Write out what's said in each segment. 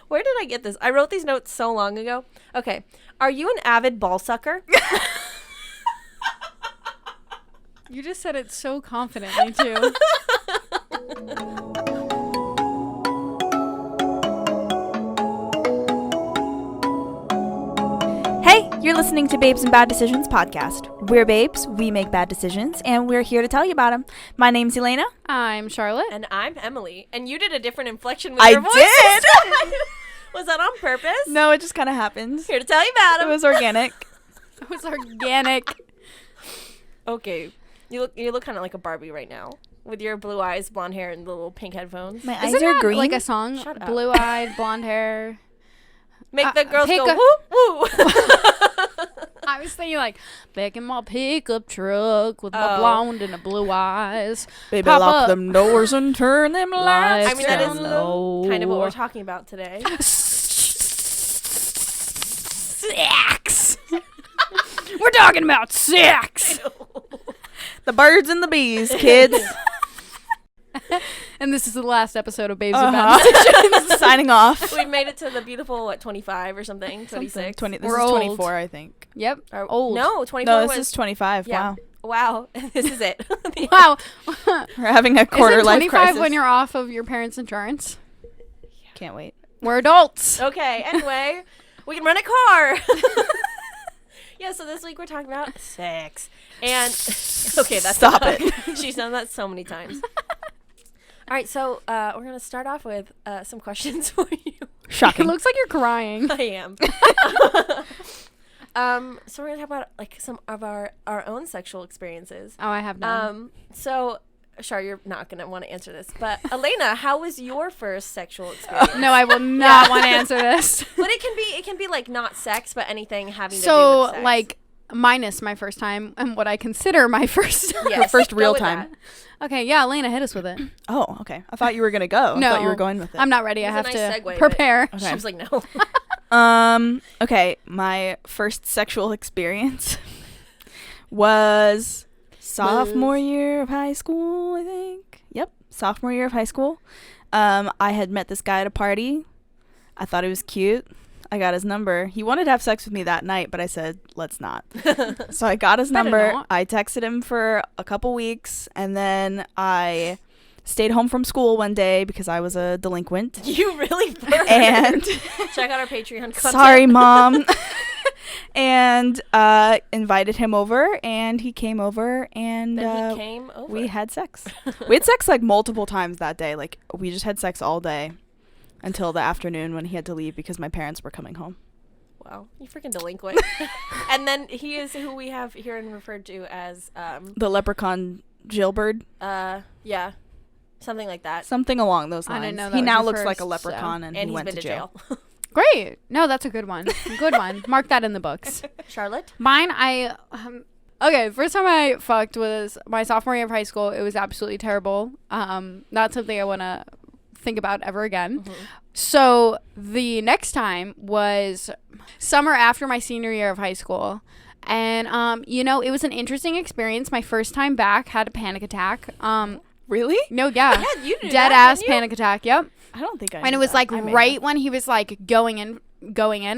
Where did I get this? I wrote these notes so long ago. Okay. Are you an avid ball sucker? You just said it so confidently, too. Hey, you're listening to Babes and Bad Decisions podcast. We're babes, we make bad decisions, and we're here to tell you about them. My name's Elaina. I'm Charlotte. And I'm Emily. And you did a different inflection with your voice. I did! Was that on purpose? No, it just kind of happened. Here to tell you about It him. was organic. It was organic. Okay. You look kind of like a Barbie right now. With your blue eyes, blonde hair, and the little pink headphones. My eyes Isn't are that green. like a song? Shut up. Blue-eyed, blonde hair. Make the girls go, pick whoop, woo. I was thinking like, back in my pickup truck with my Oh. blonde and the blue eyes. Baby, Pop lock up. them doors and turn them lights I mean, that is down kind of what low. we're talking about today. Sex. We're talking about sex. The birds and the bees, kids. And this is the last episode of Babes and Bad Uh-huh. Signing off. We've made it to the beautiful, 25 or something? 26? 20, this We're is old. 24, I think. Yep. Or- Old. No, 24 No, this was... is 25. Yeah. Wow. Wow. This is it. Wow. We're having a quarter Isn't life 25 crisis. when you're off of your parents' insurance? Can't wait. We're adults. Okay, anyway, we can rent a car. Yeah, so this week we're talking about sex. And, okay, that's Stop it. She's done that so many times. All right, so we're going to start off with some questions for you. It Shocking. looks like you're crying. I am. So we're going to talk about, like, some of our own sexual experiences. Oh, I have none. So, Char, you're not going to want to answer this, but Elaina, how was your first sexual experience? No, I will not want to answer this. But it can be like not sex, but anything having to do So, with sex. like, minus my first time and what I consider my first. Yes, Your first go real with time. that. Okay, yeah, Elena, hit us with it. Oh, okay. I thought you were going to go. No, I thought you were going with it. I'm not ready. It I was have a nice to segue, but- prepare. Okay. She was like, no. Okay, my first sexual experience was sophomore year of high school, I think. Yep, sophomore year of high school. I had met this guy at a party. I thought he was cute. I got his number. He wanted to have sex with me that night, but I said, let's not. So I got his Better number. not. I texted him for a couple weeks, and then I stayed home from school one day because I was a delinquent. You really burned. And Check out our Patreon content. sorry, Mom. And invited him over, and he came over, and Then he came over. we had sex. We had sex like multiple times that day. Like we just had sex all day until the afternoon when he had to leave because my parents were coming home. Wow, you freaking delinquent. And then he is who we have here and referred to as, The leprechaun jailbird, yeah, something like that. something along those lines. I didn't know that He was now your looks like a first, leprechaun, and he he's went been to jail. Great. No, that's a good one. Good one. Mark that in the books. Charlotte? Mine, okay, first time I fucked was my sophomore year of high school. It was absolutely terrible. Not something I want to think about ever again. Mm-hmm. So the next time was summer after my senior year of high school. And, it was an interesting experience. My first time back, had a panic attack. Really? No, yeah. Yeah, you did Dead that, ass didn't you? panic attack, yep. I don't think I. And it knew was that. like I may right have. when he was like going in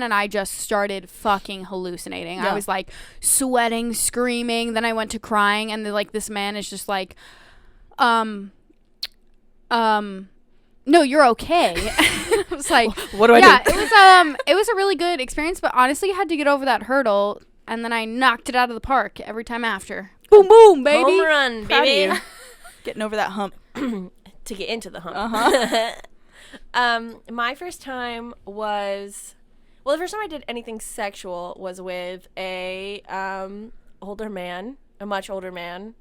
and I just started fucking hallucinating. Yeah. I was like sweating, screaming, then I went to crying, and then like this man is just like no, you're okay. I was like, What do I yeah, do? it was a really good experience, but honestly I had to get over that hurdle, and then I knocked it out of the park every time after. Boom boom, baby. Home run, Proud of baby. you. Getting over that hump. To get into the hump. Uh-huh. My first time was... Well, the first time I did anything sexual was with a older man, a much older man,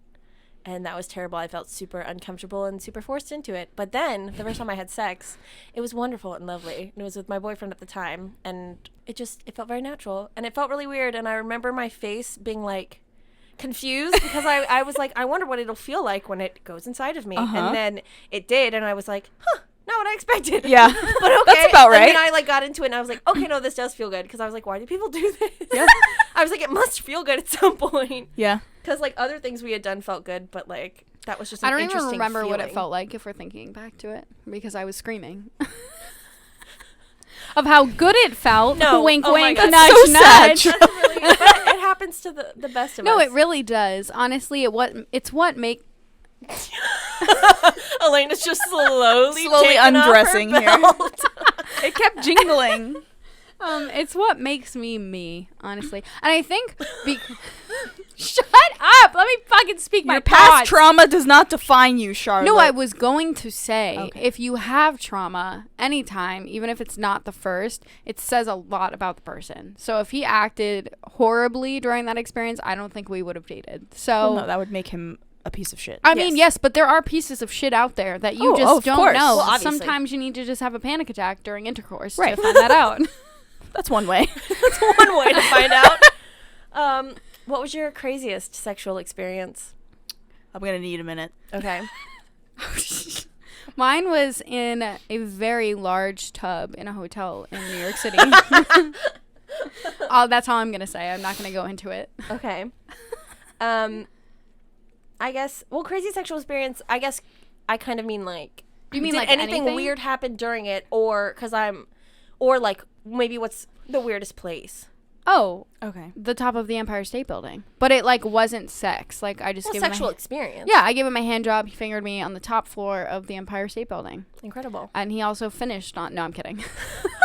and that was terrible. I felt super uncomfortable and super forced into it. But then, the first time I had sex, it was wonderful and lovely. And it was with my boyfriend at the time, and it felt very natural. And it felt really weird, and I remember my face being, like, confused because I was like, I wonder what it'll feel like when it goes inside of me. Uh-huh. And then it did, and I was like, huh. Not what I expected. Yeah. But okay. That's about right. And then I like got into it and I was like, okay, no, this does feel good. Because I was like, why do people do this? Yeah. I was like, it must feel good at some point. Yeah. Because like other things we had done felt good, but like that was just an I don't even interesting remember what it feeling. felt like if we're thinking back to it because I was screaming. of how good it felt. No. Wink, Oh my wink, God. nudge, That's so sad. nudge. Really, but it happens to the best of us. No, it really does. Honestly, it's what make. Elena's just slowly taking undressing off her here. belt. It kept jingling. It's what makes me me, honestly. And I think shut up. Let me fucking speak my Your past thoughts. trauma does not define you, Charlotte. No, I was going to say, Okay. if you have trauma anytime, even if it's not the first, it says a lot about the person. So if he acted horribly during that experience, I don't think we would have dated. So Well, no, that would make him a piece of shit. I mean, yes, but there are pieces of shit out there that you just of don't course. know. Well, obviously. Sometimes you need to just have a panic attack during intercourse Right. to find that out. That's one way. That's one way to find out. What was your craziest sexual experience? I'm gonna need a minute. Okay. Mine was in a very large tub in a hotel in New York City. That's all I'm going to say. I'm not going to go into it. Okay. I guess, crazy sexual experience, I guess I kind of mean like, You mean did like anything anything? weird happen during it, or or like maybe what's the weirdest place? Oh, Okay. the top of the Empire State Building. But it like wasn't sex. Like I just Well, gave him sexual my experience. Yeah, I gave him my hand job. He fingered me on the top floor of the Empire State Building. Incredible. And he also finished on... No, I'm kidding.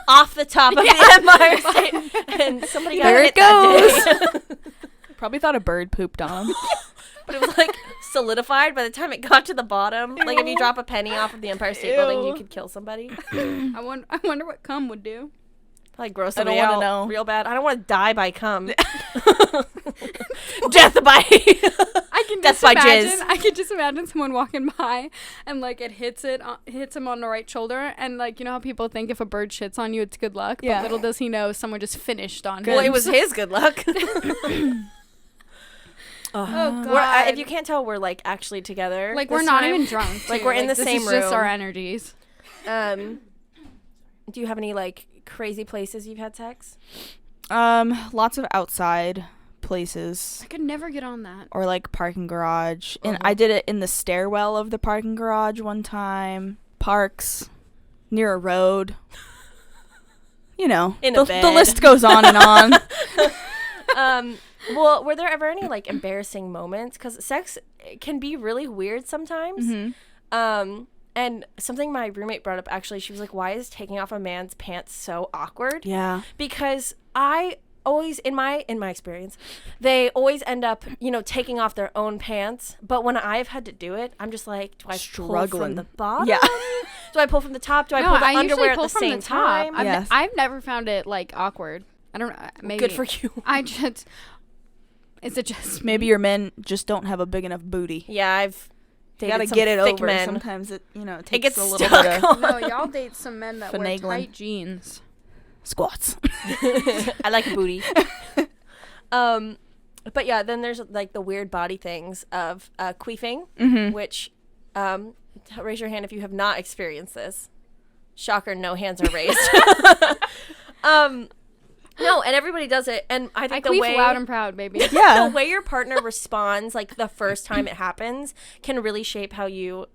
Off the top of the Empire State. And somebody got There hit it that day. Probably thought a bird pooped on him. But it was like solidified by the time it got to the bottom. Like if you drop a penny off of the Empire State Building, you could kill somebody. I wonder what cum would do. Probably gross I don't somebody wanna out know. real bad. I don't want to die by cum. Death by I can Death just by imagine. jizz. I can just imagine someone walking by, and like it hits him on the right shoulder, and like you know how people think if a bird shits on you, it's good luck. Yeah. But little does he know, someone just finished on him. Well, it was his good luck. Oh We're, if you can't tell, we're like actually together. like this we're not time. even drunk. Like, too. we're in the this same is just room. our energies. Do you have any like crazy places you've had sex? Lots of outside places. I could never get on that. Or like parking garage. And I did it in the stairwell of the parking garage one time. Parks. Near a road. You know. In a the bed. list goes on and on. Well, were there ever any like embarrassing moments? Because sex can be really weird sometimes. Mm-hmm. And something my roommate brought up, actually, she was like, why is taking off a man's pants so awkward? Yeah. Because I always, in my experience, they always end up, taking off their own pants. But when I've had to do it, I'm just like, do I pull from Struggling. the bottom? Yeah. Do I pull from the top? Do I No, pull the I usually underwear at pull the from same the top. time? Yes. I've never found it like awkward. I don't know. Maybe Good for you. I just. Is it just Maybe your men just don't have a big enough booty. Yeah, I've You dated gotta some get it thick over. men. Sometimes it It gets takes a little stuck bit of on. No, y'all date some men that wear Finagling. tight jeans. squats. I like a booty. But yeah, then there's like the weird body things of queefing, Mm-hmm. which raise your hand if you have not experienced this. Shocker, no hands are raised. No, and everybody does it, and I I think the queef way loud and proud, baby. Yeah. the way your partner responds, like the first time it happens, can really shape how you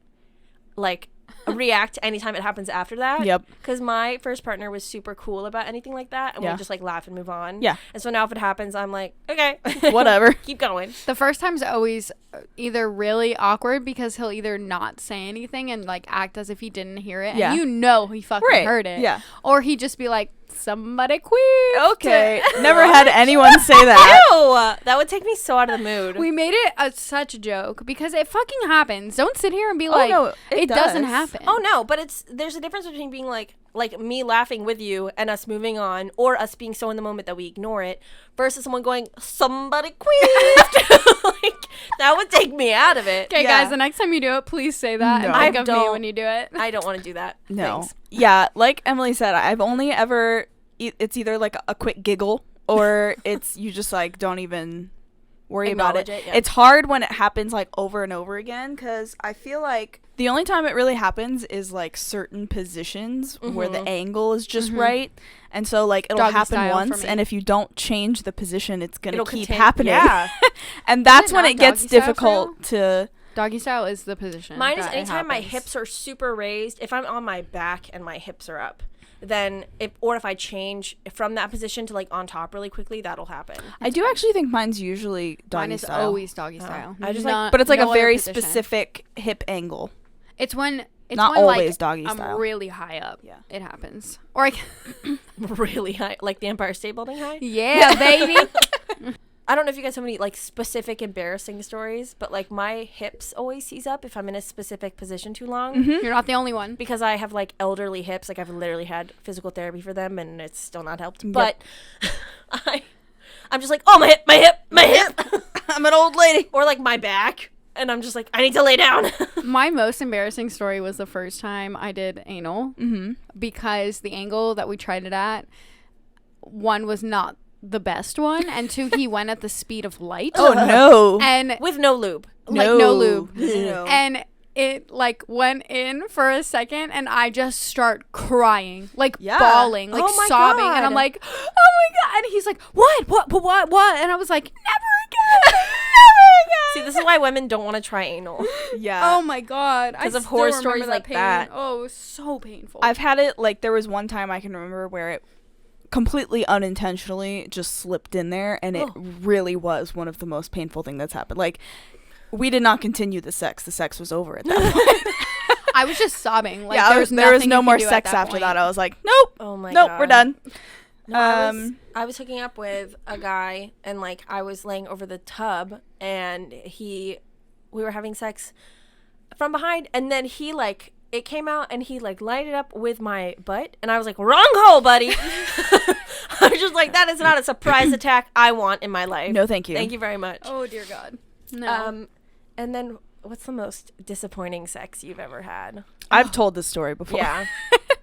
like react anytime it happens after that. Yep. Because my first partner was super cool about anything like that, and Yeah. we just like laugh and move on. Yeah. And so now if it happens, I'm like, okay, Whatever. keep going. The first time's always either really awkward because he'll either not say anything and like act as if he didn't hear it, Yeah. and you know he fucking Right. heard it. Yeah. Or he'd just be like, somebody queef. Okay. Never had anyone say that. Ew! That would take me so out of the mood. We made it such a joke because it fucking happens. Don't sit here and be Oh, like, no, it doesn't does. happen. Oh no, but there's a difference between being like me laughing with you and us moving on, or us being so in the moment that we ignore it, versus someone going, somebody queefed. Like that would take me out of it. Okay, Yeah. guys, the next time you do it, please say that and No. think I of me don't- when you do it. I don't want to do that. No. Thanks. Yeah, like Emily said, I've only ever it's either like a quick giggle or it's you just like don't even worry about it. Acknowledge it, yeah. It's hard when it happens like over and over again because I feel like the only time it really happens is like certain positions where the angle is just right, and so like it'll Doggy happen style for once, me. and if you don't change the position, it's gonna It'll keep continue. happening. Yeah. And that's it when not it gets doggy style for difficult to. Doggy style is the position. Mine is that it anytime my happens. hips are super raised. If I'm on my back and my hips are up, then if I change from that position to like on top really quickly, that'll happen. I do actually think mine's usually doggy Mine is style. always doggy style. I just But it's like no a very other position. specific hip angle. It's when it's Not when, always like, doggy I'm style. really high up. Yeah. It happens. Or I Really high, like the Empire State Building high. yeah, baby. I don't know if you guys have any like specific embarrassing stories, but like my hips always seize up if I'm in a specific position too long. You're not the only one. Because I have like elderly hips, like I've literally had physical therapy for them, and it's still not helped. Yep. But I'm just like, oh, my hip, I'm an old lady. or like my back, and I'm just like, I need to lay down. My most embarrassing story was the first time I did anal because the angle that we tried it at, one was not the best one, and two, he went at the speed of light. Oh no. And With no lube. like no lube. No. And it like went in for a second and I just start crying, like Yeah. bawling, like Oh my sobbing. And God. I'm like, oh my God. And he's like, what? And I was like, never again. Never again. See, this is why women don't want to try anal. Yeah. Oh my God. I 'Cause of still horror remember stories like pain. that. Oh, it was so painful. I've had it, like, there was one time I can remember where it completely unintentionally just slipped in there, and it really was one of the most painful thing that's happened. Like, we did not continue the sex. The sex was over at that point. I was just sobbing. Like, yeah, there was no nothing you more could do at sex that after point. that. I was like, nope. Oh my Nope, God. we're done. No, I was hooking up with a guy, and like I was laying over the tub, and we were having sex from behind, and then he like it came out, and he like lighted up with my butt, and I was like, wrong hole, buddy. I was just like, that is not a surprise attack I want in my life. No, thank you. Thank you very much. Oh, dear God. No. And then what's the most disappointing sex you've ever had? I've told this story before. Yeah.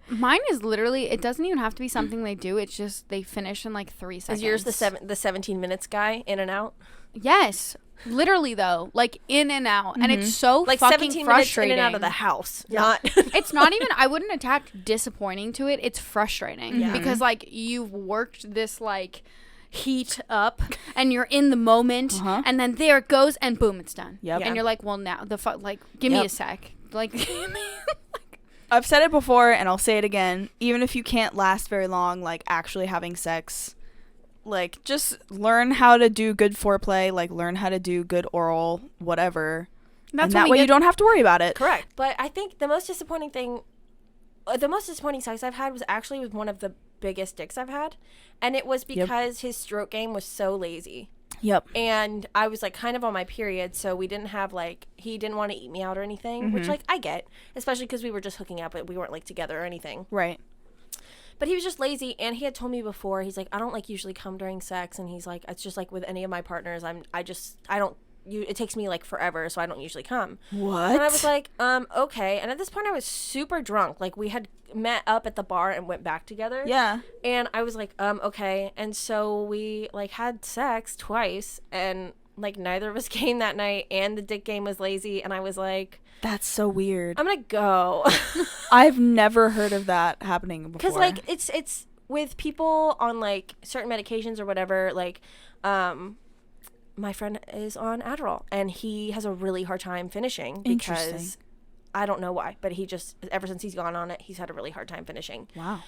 Mine is literally, it doesn't even have to be something they do. It's just they finish in like 3 seconds. Is yours the 17 minutes guy, in and out? Yes. Literally, though. Like, in and out. And it's so Like fucking 17 frustrating. minutes in and out of the house. Yeah. Not It's not even, I wouldn't attach disappointing to it. It's frustrating. Yeah. Because, like, you've worked this, like, heat up and you're in the moment. And then there it goes and boom, it's done. Yep. And Yeah. you're like, well, now, like, give me Yep. a sec. Like, give me. I've said it before, and I'll say it again. Even if you can't last very long, like, actually having sex, like, just learn how to do good foreplay, like, learn how to do good oral, whatever. That's and when that we way get- you don't have to worry about it. correct. But I think the most disappointing sex I've had was actually with one of the biggest dicks I've had. And it was because his stroke game was so lazy. Yep. And I was like kind of on my period, so we didn't have like, he didn't want to eat me out or anything, which like I get, especially because we were just hooking up, but we weren't like together or anything. Right. But he was just lazy, and he had told me before, he's like, I don't like usually come during sex, and he's like, it's just like with any of my partners, it takes me like forever, so I don't usually come. What? And I was like, okay. And at this point I was super drunk. Like we had met up at the bar and went back together. Yeah. And I was like, okay. And so we like had sex twice, and like neither of us came that night, and the dick game was lazy, and I was like, That's so weird. I'm gonna go. I've never heard of that happening before. Because like it's with people on like certain medications or whatever, like my friend is on Adderall, and he has a really hard time finishing because Interesting. I don't know why, but he just, ever since he's gone on it, he's had a really hard time finishing. Wow.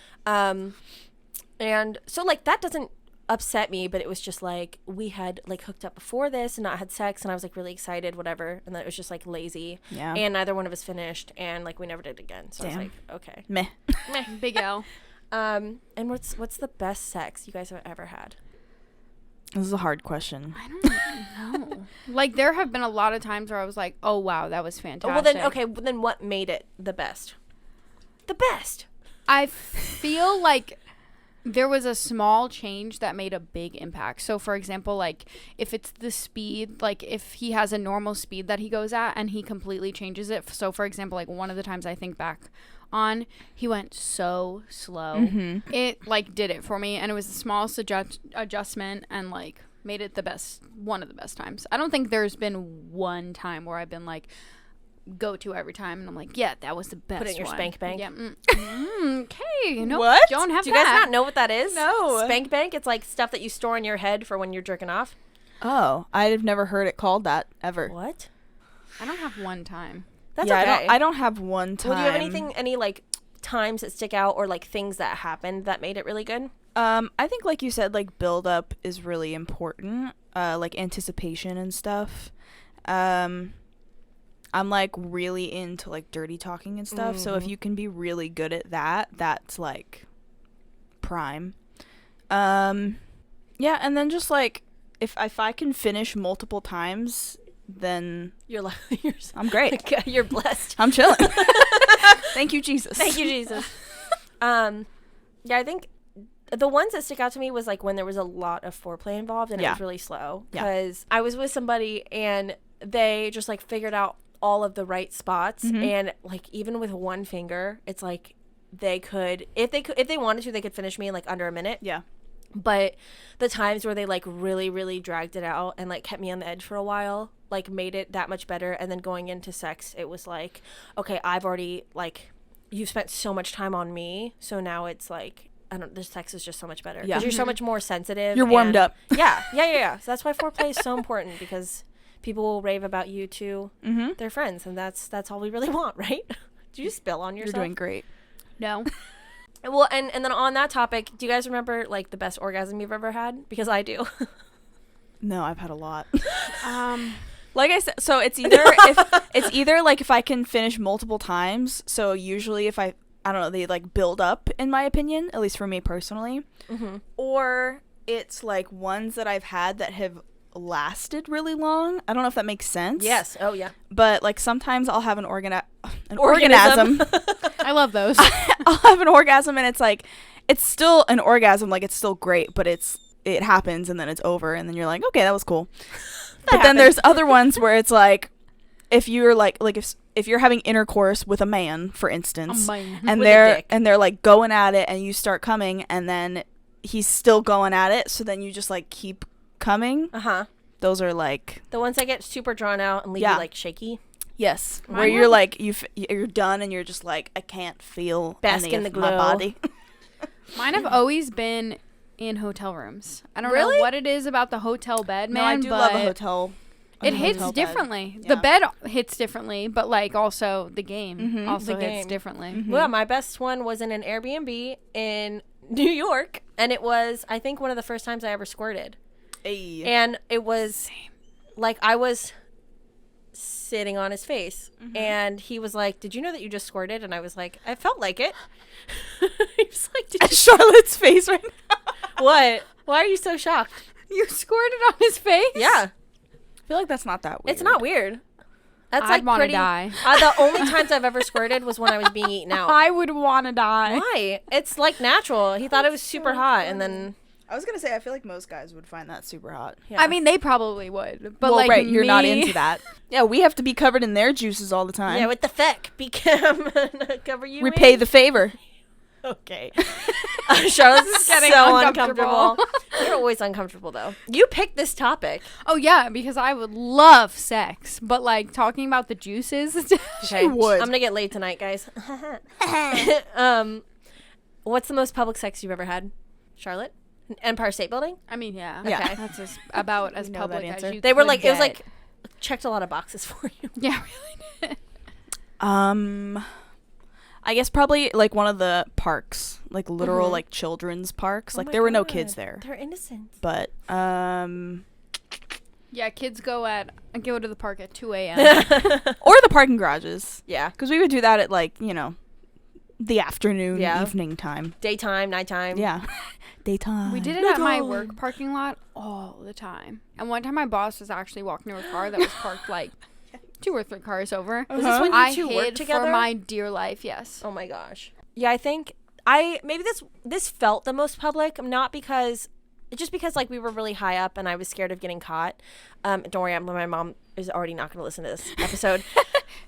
And so like that doesn't upset me, but it was just like we had like hooked up before this and not had sex, and I was like really excited, whatever, and then it was just like lazy. Yeah. And neither one of us finished, and like we never did again. So I Damn. was like, okay. Meh. Big L. And what's the best sex you guys have ever had? This is a hard question. I don't know. Like, there have been a lot of times where I was like, oh, wow, that was fantastic. Well, then, okay, well, then what made it the best? The best. I feel like there was a small change that made a big impact. So, for example, like, if it's the speed, like, if he has a normal speed that he goes at and he completely changes it. So, for example, like, one of the times I think back on, he went so slow. Mm-hmm. It, like, did it for me. And it was the smallest adjustment and, like, made it one of the best times. I don't think there's been one time where I've been, like, go to every time, and I'm like, yeah, that was the best. Put it in your one. spank bank. Yeah. Okay. No, What? don't have Do you that. guys not know what that is? No. Spank bank? It's like stuff that you store in your head for when you're jerking off. Oh, I've never heard it called that ever. What? I don't have one time. That's yeah, okay. I don't have one time. Well, do you have any like times that stick out or like things that happened that made it really good? I think like you said, like build up is really important. Like anticipation and stuff. I'm like really into like dirty talking and stuff. So if you can be really good at that, that's like prime. Yeah, and then just like if I can finish multiple times, then I'm great. You're blessed. I'm chilling. Thank you, Jesus. Thank you, Jesus. Yeah, I think the ones that stick out to me was like when there was a lot of foreplay involved and it was really slow. Because I was with somebody and they just like figured out all of the right spots, and like even with one finger, it's like they could if they wanted to, they could finish me in like under a minute. Yeah. But the times where they like really, really dragged it out and like kept me on the edge for a while, like made it that much better. And then going into sex, it was like, okay, I've already like, you've spent so much time on me, so now it's like, the sex is just so much better because you're so much more sensitive. You're warmed up. Yeah. So that's why foreplay is so important, because people will rave about you to their friends, and that's all we really want, right? Do you spill on yourself? You're doing great. No. Well, and then on that topic, do you guys remember like the best orgasm you've ever had? Because I do. No, I've had a lot. Like I said, so it's either like if I can finish multiple times. So usually if I don't know, they like build up, in my opinion, at least for me personally. Or it's like ones that I've had that have lasted really long. I don't know if that makes sense. Yes. Oh yeah. But like sometimes I'll have an orgasm. I love those. I'll have an orgasm and it's like, it's still an orgasm, like it's still great, but it happens and then it's over and then you're like, okay, that was cool. But then there's other ones where it's like, if you're like if you're having intercourse with a man, for instance, and they're like going at it and you start coming and then he's still going at it, so then you just like keep coming. Those are like the ones that get super drawn out and leave you like shaky. Yes. Where you're like you're done and you're just like, I can't feel bask in the glow. My body. Mine have always been in hotel rooms. I don't Really? know what it is about the hotel bed, man. No, I do love a hotel. It hits differently. The bed hits differently, but like also the game also hits differently. Well, my best one was in an Airbnb in New York, and it was, I think, one of the first times I ever squirted. Hey. And it was like I was sitting on his face, and he was like, "Did you know that you just squirted?" And I was like, "I felt like it." He was like, "At Charlotte's face right now." What? Why are you so shocked? You squirted on his face? I Yeah. feel like that's not that weird. It's not weird. That's I'd want to die. The only times I've ever squirted was when I was being eaten out. I would want to die. Why? It's like natural. He thought it was super hot, and then I was gonna say, I feel like most guys would find that super hot. Yeah. I mean, they probably would, but well, like, right, you're me, not into that. Yeah, we have to be covered in their juices all the time. Yeah, with the feck, cover you. Repay in. the favor. Okay. Charlotte's getting so uncomfortable. uncomfortable. You're always uncomfortable, though. You picked this topic. Oh yeah, because I would love sex, but like talking about the juices. Okay. would. I'm gonna get laid tonight, guys. What's the most public sex you've ever had, Charlotte? Empire State Building? I mean, yeah. Okay. Okay. That's about as know public that as answer. you They were could like, it was get. like, checked a lot of boxes for you. Yeah, really did. I guess probably like one of the parks, like literal like children's parks. Oh Like my there were no God. kids there. They're innocent. But Yeah, kids go to the park at 2 a.m. or the parking garages. Yeah. Because we would do that at like, the afternoon, Yeah. evening time. Daytime, nighttime. Yeah. Daytime. We did it at my work parking lot all the time. And one time my boss was actually walking to a car that was parked like 2 or 3 cars over. Was this when you I two hid worked together? for my dear life, yes. Oh my gosh. Yeah, I think maybe this felt the most public, not because like we were really high up and I was scared of getting caught. Don't worry, my mom is already not going to listen to this episode.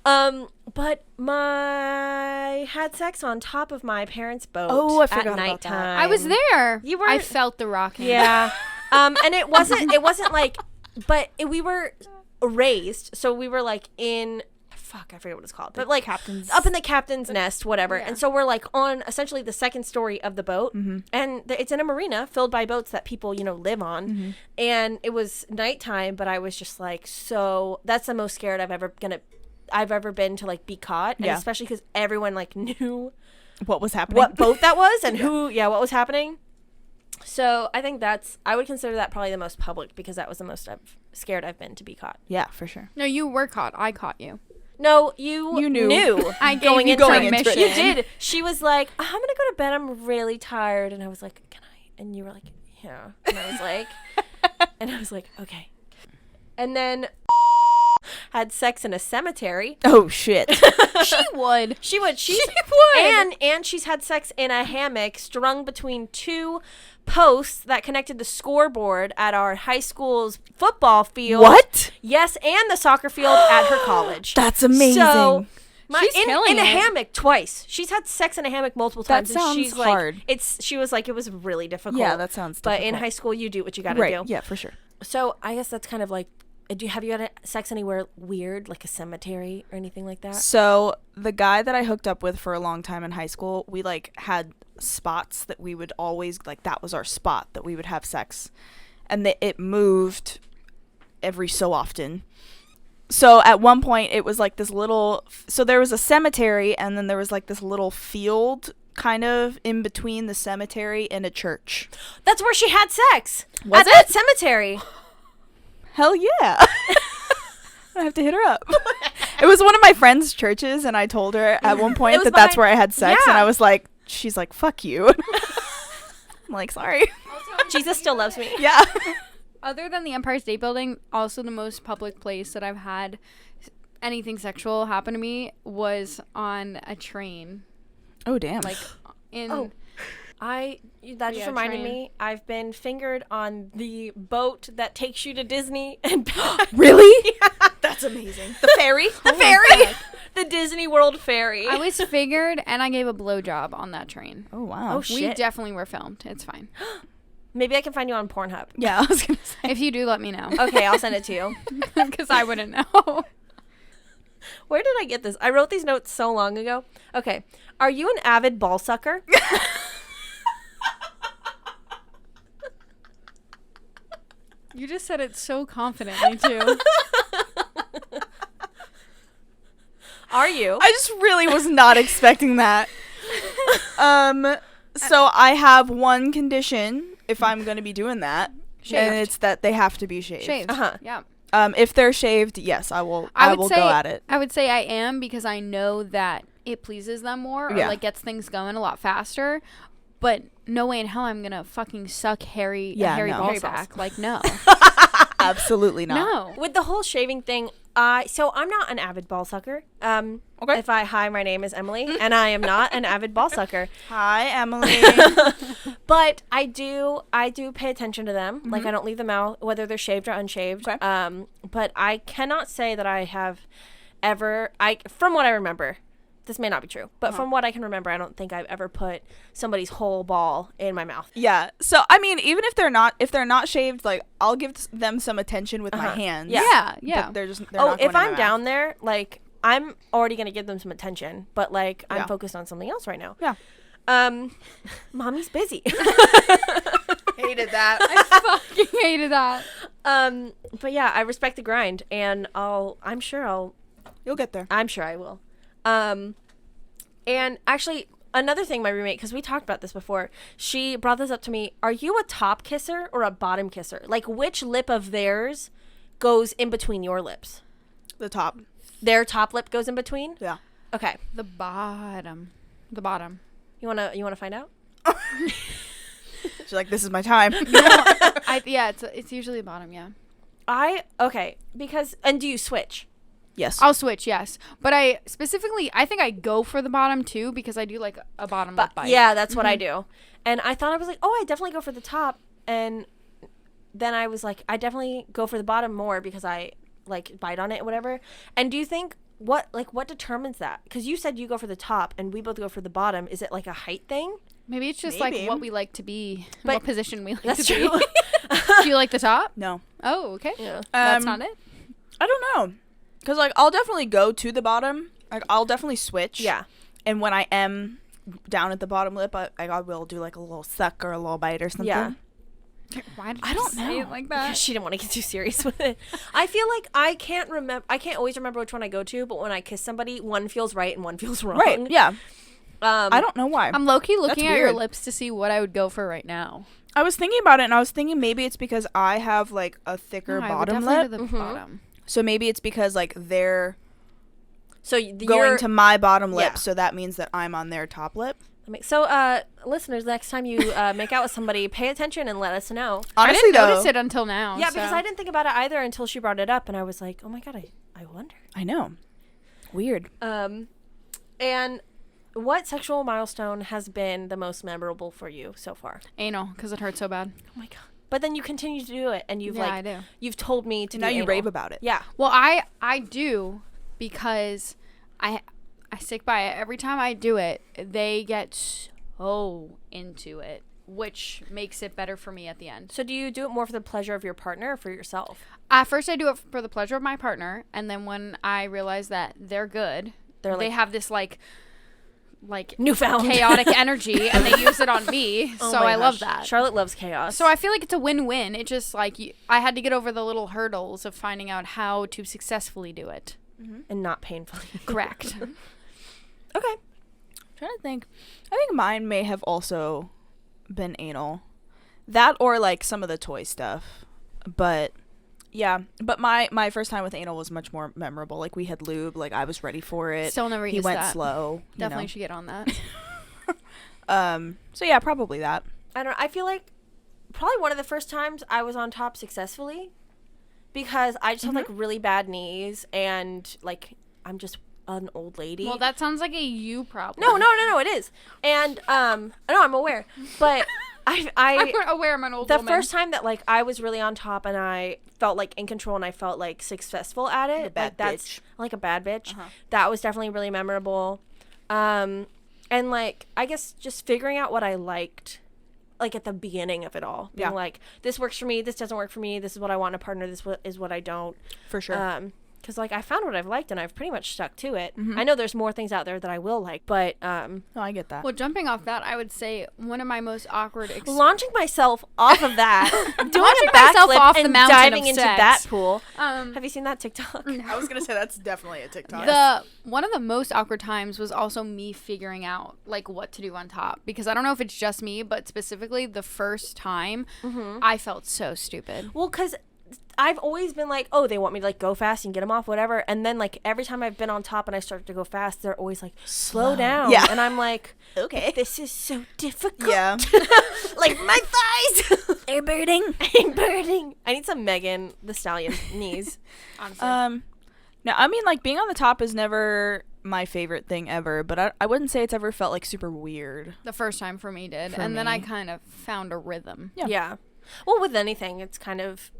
But I had sex on top of my parents' boat. Oh, I forgot at about nighttime. that. I was there. You were. I felt the rocking. Yeah. And it wasn't like, but we were raised, so we were like in. Fuck, I forget what it's called, but like up in the captain's nest, whatever. Yeah. And so we're like on essentially the second story of the boat, and it's in a marina filled by boats that people live on. And it was nighttime, but I was just like, so that's the most scared I've ever been to like be caught, and especially because everyone like knew what was happening. what boat that was and what was happening. So I think I would consider that probably the most public because that was the most scared I've been to be caught. Yeah, for sure. No, you were caught. I caught you. No, you knew. I going gave you into permission. You did. She was like, I'm going to go to bed. I'm really tired. And I was like, can I? And you were like, yeah. And I was like, okay. And then had sex in a cemetery. Oh, shit. She would. She would. And she's had sex in a hammock strung between two posts that connected the scoreboard at our high school's football field. What? Yes, and the soccer field at her college. That's amazing. So, She's killing in a it. hammock twice. She's had sex in a hammock multiple That times. sounds and she's hard. Like, she was like, it was really difficult. Yeah, that sounds But difficult. in high school, you do what you got to Right, do. yeah, for sure. So I guess that's kind of like, have you had sex anywhere weird, like a cemetery or anything like that? So the guy that I hooked up with for a long time in high school, we like had spots that we would always like, that was our spot that we would have sex, and it moved every so often. So at one point it was like this little, so there was a cemetery and then there was like this little field kind of in between the cemetery and a church. That's where she had sex. Was at it? that cemetery. Hell yeah. I have to hit her up. It was one of my friend's churches, and I told her at one point that that's where I had sex, and I was like, she's like, fuck you. I'm like, sorry. Jesus still loves me. Yeah. Other than the Empire State Building, also the most public place that I've had anything sexual happen to me was on a train. Oh, damn. Like in... Oh. That just Yeah, reminded train. me, I've been fingered on the boat that takes you to Disney and back. Really? Yeah. That's amazing. The ferry? The ferry? The Disney World ferry. I was figured, and I gave a blowjob on that train. Oh, wow. Oh, We shit. definitely were filmed. It's fine. Maybe I can find you on Pornhub. Yeah, I was going to say. If you do, let me know. Okay, I'll send it to you. Because I wouldn't know. Where did I get this? I wrote these notes so long ago. Okay. Are you an avid ball sucker? You just said it so confidently, too. Are you? I just really was not expecting that. So I have one condition if I'm going to be doing that. Shaved. And it's that they have to be shaved. Shaved. Uh-huh. Yeah. If they're shaved, yes, I will go at it. I would say I am because I know that it pleases them more or Yeah. like gets things going a lot faster. But no way in hell I'm gonna fucking suck hairy Yeah, hairy no. ball Hairy balls. sack. Like no. Absolutely not. No. With the whole shaving thing, so I'm not an avid ball sucker. Okay. Hi, my name is Emily, and I am not an avid ball sucker. Hi, Emily. But I do pay attention to them. Like I don't leave them out, whether they're shaved or unshaved. Okay. But I cannot say that I have ever. From what I remember, this may not be true, but from what I can remember, I don't think I've ever put somebody's whole ball in my mouth. Yeah. So I mean, even if they're not shaved, like I'll give them some attention with my hands. Yeah. Yeah. But they're not If going in my I'm mouth. down there, like I'm already gonna give them some attention, but like I'm Yeah. focused on something else right now. Yeah. Mommy's busy. Hated that. I fucking hated that. But yeah, I respect the grind, and I'm sure You'll get there. I will. And actually, another thing, my roommate, because we talked about this before, she brought this up to me. Are you a top kisser or a bottom kisser? Like, which lip of theirs goes in between your lips? The top. Their top lip goes in between? Yeah. Okay. The bottom. The bottom. You wanna find out? She's like, this is my time. It's usually the bottom, yeah. And do you switch? Yes. I'll switch, yes. But I think I go for the bottom too because I do like a bottom lip bite. Yeah, that's what I do. And I thought I was like, I definitely go for the top. And then I was like, I definitely go for the bottom more because I like bite on it or whatever. And do you think what determines that? Because you said you go for the top and we both go for the bottom. Is it like a height thing? Maybe it's just Maybe. like what we like to be, But what position we like That's to true. be. Do you like the top? No. Oh, okay. Yeah. That's not it? I don't know. Because, like, I'll definitely go to the bottom. Like, I'll definitely switch. Yeah. And when I am down at the bottom lip, I will do, like, a little suck or a little bite or something. Yeah. Why did I you don't say it know. like that? She didn't want to get too serious with it. I feel like I can't always remember which one I go to, but when I kiss somebody, one feels right and one feels wrong. Right. Yeah. I don't know why. I'm low-key looking That's at your weird. lips to see what I would go for right now. I was thinking about it, and I was thinking maybe it's because I have like a thicker No, I would bottom definitely lip. do the bottom. So maybe it's because like they're So going to my bottom lip, Yeah. so that means that I'm on their top lip. So, listeners, next time you make out with somebody, pay attention and let us know. I Honestly, didn't though, notice it until now. Yeah, so. because I didn't think about it either until she brought it up, and I was like, oh my god, I wonder. I know. Weird. And what sexual milestone has been the most memorable for you so far? Anal, because it hurts so bad. Oh my god! But then you continue to do it, and you've I do. you've told me to. And now do you anal. rave about it. Yeah. Well, I do because I stick by it. Every time I do it, they get so into it, which makes it better for me at the end. So do you do it more for the pleasure of your partner or for yourself? At first, I do it for the pleasure of my partner, and then when I realize that they're good, They're they like- have this like Newfound chaotic energy, and they use it on me. Oh so my I love gosh. that. Charlotte loves chaos. So I feel like it's a win-win. It just like I had to get over the little hurdles of finding out how to successfully do it. and not painfully. Correct. Okay. Trying to think. I think mine may have also been anal. That or like some of the toy stuff. But yeah, but my first time with anal was much more memorable. Like we had lube, like I was ready for it. Still never He used went that. slow. Definitely should get on that. So yeah, probably that. I don't know. I feel like probably one of the first times I was on top successfully because I just have like really bad knees and like I'm just an old lady. Well, that sounds like a you problem. No, it is. And no, I'm aware. But I'm aware I'm an old the woman. first time that like I was really on top and I felt like in control and I felt like successful at it, a bad like that's bitch. like a bad bitch. That was definitely really memorable. And like I guess just figuring out what I liked, like at the beginning of it all, being Yeah. like, this works for me, this doesn't work for me, this is what I want in a partner, this is what I don't. For sure. Because like I found what I've liked and I've pretty much stuck to it. I know there's more things out there that I will like, but No, I get that. Well, jumping off that, I would say one of my most awkward launching myself off of that, doing Launching a backflip myself off the and mountain diving of into sex. that pool. Um, Have you seen that TikTok? I was gonna say that's definitely a TikTok. one of the most awkward times was also me figuring out like what to do on top, because I don't know if it's just me, but specifically the first time I felt so stupid. Well, because I've always been like, oh, they want me to like go fast and get them off, whatever. And then like every time I've been on top and I start to go fast, they're always like, slow down. Yeah. And I'm like, Okay. this is so difficult. Yeah. Like my thighs. They're birding. I'm burning. I need some Megan the Stallion knees. Honestly. No, I mean like being on the top is never my favorite thing ever, but I wouldn't say it's ever felt like super weird. The first time for me did, For and then I me. kind of found a rhythm. Yeah. Well, with anything, it's kind of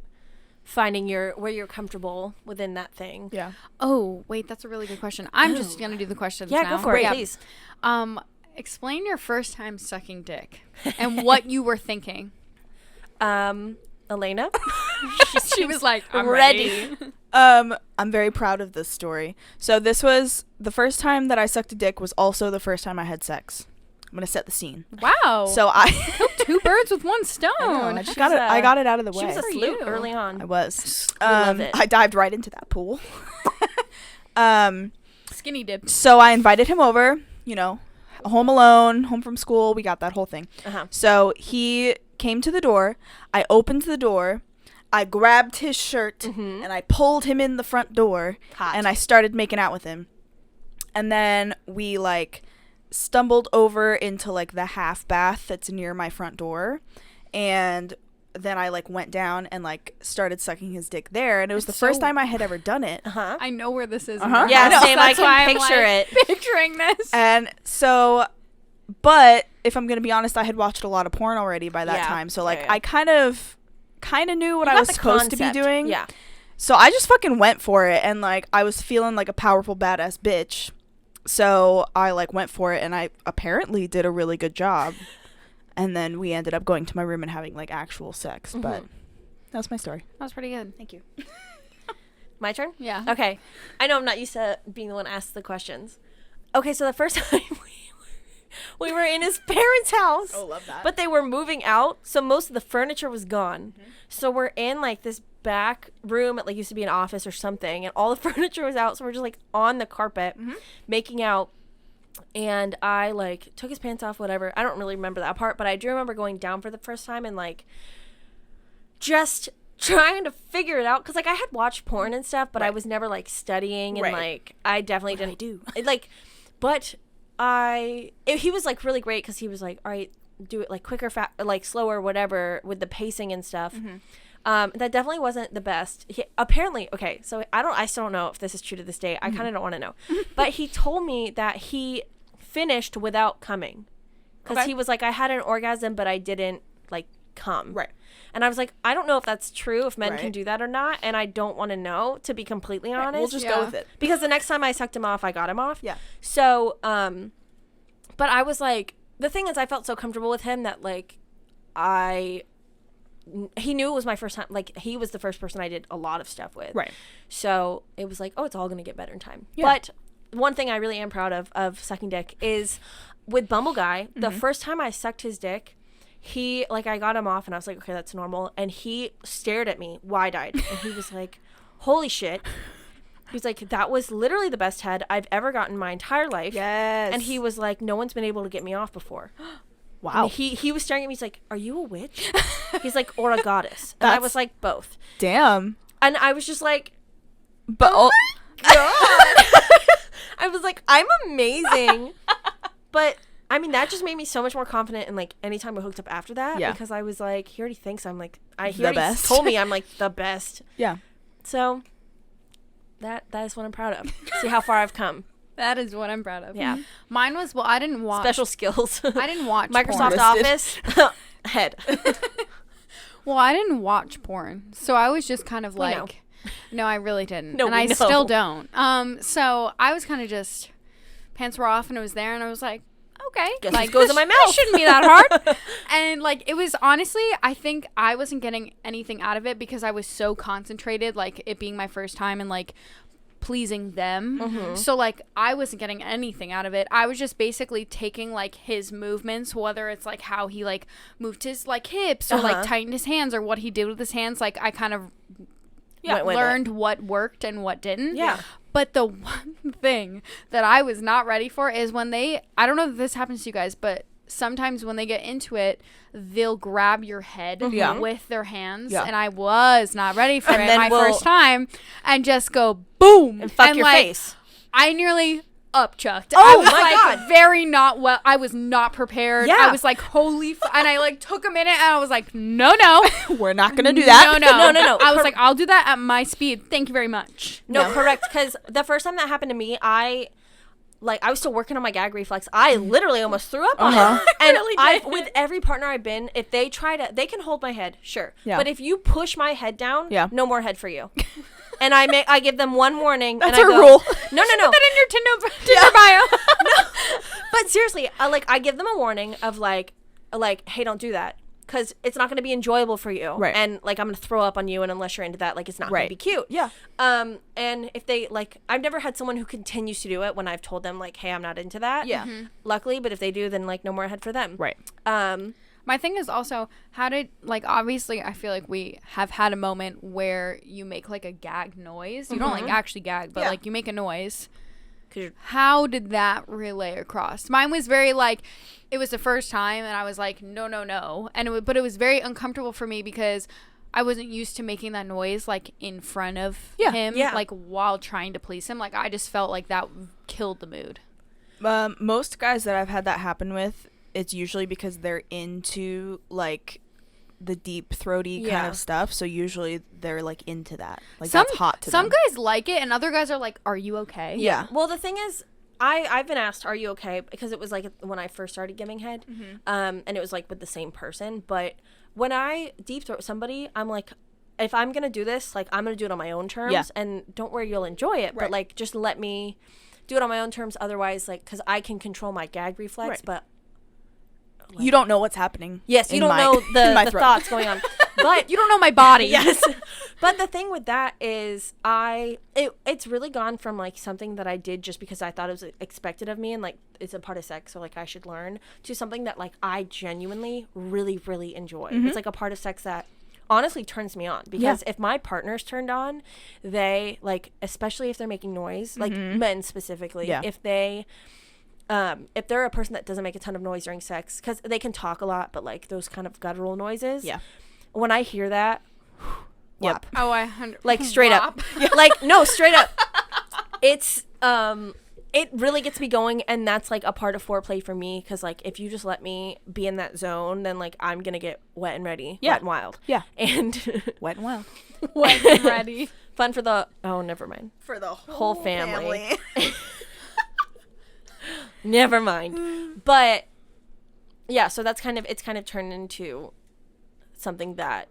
finding where you're comfortable within that thing. Yeah. Oh, wait, that's a really good question. I'm just gonna do the questions Yeah, now. go for it, Yeah. please. Explain your first time sucking dick and what you were thinking. Elaina? She was like, I'm ready. ready. I'm very proud of this story. So this was the first time that I sucked a dick was also the first time I had sex. I'm gonna set the scene. Wow. So I two birds with one stone. I just got it. I got it out of the way. She was a for slew you. early I on. was. love it. I dived right into that pool. Skinny dip. So I invited him over. You know, home alone, home from school. We got that whole thing. Uh-huh. So he came to the door. I opened the door. I grabbed his shirt and I pulled him in the front door. Hot. And I started making out with him. And then we like stumbled over into like the half bath that's near my front door. And then I like went down and like started sucking his dick there. And it was the first time I had ever done it. Uh-huh. I know where this is. Uh-huh. Yeah, I know. same. I That's why can I'm, picture like, it. Picturing this. And so, but if I'm going to be honest, I had watched a lot of porn already by that Yeah. time. So like Yeah. I kind of knew what You I got was the supposed to be concept. doing. Yeah. So I just fucking went for it, and like I was feeling like a powerful badass bitch. So I like went for it, and I apparently did a really good job. And then we ended up going to my room and having like actual sex. But that's my story. That was pretty good. Thank you. My turn? Yeah. Okay. I know I'm not used to being the one asked the questions. Okay, so the first time we were in his parents' house. Oh, love that. But they were moving out, so most of the furniture was gone. So we're in like this back room. It like used to be an office or something, and all the furniture was out. So we're just like on the carpet making out. And I like took his pants off, whatever. I don't really remember that part, but I do remember going down for the first time and like just trying to figure it out, because like I had watched porn and stuff, but I was never like studying, and like I definitely didn't do like, but he was like really great, because he was like, all right, do it like quicker, like slower, whatever, with the pacing and stuff. That definitely wasn't the best. He apparently, okay, so I still don't know if this is true to this day. I kind of don't want to know, but he told me that he finished without coming, because he was like, I had an orgasm, but I didn't like come. Right. And I was like, I don't know if that's true, if men can do that or not, and I don't want to know, to be completely honest. We'll just go with it. Because the next time I sucked him off, I got him off. Yeah. So, but I was like, the thing is, I felt so comfortable with him that like he knew it was my first time. Like, he was the first person I did a lot of stuff with. Right. So it was like, oh, it's all going to get better in time. Yeah. But one thing I really am proud of sucking dick is with Bumble Guy, the first time I sucked his dick, he, like, I got him off and I was like, okay, that's normal. And he stared at me wide-eyed. And he was like, holy shit. He's like, that was literally the best head I've ever gotten in my entire life. Yes. And he was like, no one's been able to get me off before. Wow. And he was staring at me. He's like, are you a witch? He's like, or a goddess. And I was like, both. Damn. And I was just like, but oh my God. I was like, I'm amazing. But I mean, that just made me so much more confident in like anytime we hooked up after that. Yeah. Because I was like, he already thinks I'm like, he already told me I'm like the best. Yeah. So that is what I'm proud of. See how far I've come. That is what I'm proud of. Yeah. Mine was, well, I didn't watch. Special skills. I didn't watch Microsoft porn. Office. Head. Well, I didn't watch porn. So I was just kind of like, no, I really didn't. No, and I still don't. So I was kind of just, pants were off and it was there and I was like, okay. Guess like, this goes in my mouth. It shouldn't be that hard. And like, it was honestly, I think I wasn't getting anything out of it because I was so concentrated, like it being my first time and like pleasing them. So like I wasn't getting anything out of it. I was just basically taking like his movements, whether it's like how he like moved his like hips or like tightened his hands or what he did with his hands. Like I kind of learned what worked and what didn't. Yeah. But the one thing that I was not ready for is when I don't know if this happens to you guys, but sometimes when they get into it, they'll grab your head with their hands. Yeah. And I was not ready for it my first time and just go boom. And fuck your like, face. I nearly upchucked. Oh I was my like God. Very not well. I was not prepared. Yeah. I was like, holy and I like took a minute and I was like, no. We're not going to do that. No. I was like, I'll do that at my speed. Thank you very much. No, correct. Because the first time that happened to me, I was still working on my gag reflex. I literally almost threw up on it. And really with every partner I've been, if they try to, they can hold my head, sure. Yeah. But if you push my head down, no more head for you. And I give them one warning. That's and I a go, rule. No. Put that in your Tinder bio. No. But seriously, I give them a warning of like, hey, don't do that. Because it's not going to be enjoyable for you. Right. And, like, I'm going to throw up on you, and unless you're into that, like, it's not going to be cute. Yeah. And if they, like, I've never had someone who continues to do it when I've told them, like, hey, I'm not into that. Yeah. Luckily, but if they do, then, like, no more head for them. Right. My thing is also, how did, like, obviously, I feel like we have had a moment where you make, like, a gag noise. You don't, like, actually gag, but, like, you make a noise. How did that relay across? Mine was very, like, it was the first time, and I was like, no. And but it was very uncomfortable for me because I wasn't used to making that noise, like, in front of him, like, while trying to please him. Like, I just felt like that killed the mood. Most guys that I've had that happen with, it's usually because they're into, like, the deep throaty kind of stuff, so usually they're like into that, like that's hot to them. Some guys like it and other guys are like, are you okay? Yeah. Well, the thing is, I've been asked, are you okay, because it was like when I first started giving head, and it was like with the same person. But when I deep throat somebody, I'm like, if I'm gonna do this, like, I'm gonna do it on my own terms, and don't worry, you'll enjoy it, but like, just let me do it on my own terms. Otherwise, like, because I can control my gag reflex, but like, you don't know what's happening. Yes, you don't know the thoughts going on. But you don't know my body. Yes. But the thing with that is it's really gone from like something that I did just because I thought it was expected of me and like it's a part of sex, so like I should learn, to something that like I genuinely really, really enjoy. It's like a part of sex that honestly turns me on, because if my partner's turned on, they like, especially if they're making noise, like men specifically, if they if they're a person that doesn't make a ton of noise during sex, because they can talk a lot, but like those kind of guttural noises. Yeah. When I hear that, Yep. Oh, 100. like straight up, like no, straight up. It's it really gets me going, and that's like a part of foreplay for me, because like if you just let me be in that zone, then like I'm gonna get wet and ready, wet and wild, and Wet and wild. Wet and ready. fun for the never mind, For the whole family. Never mind. But yeah, so that's it's kind of turned into something that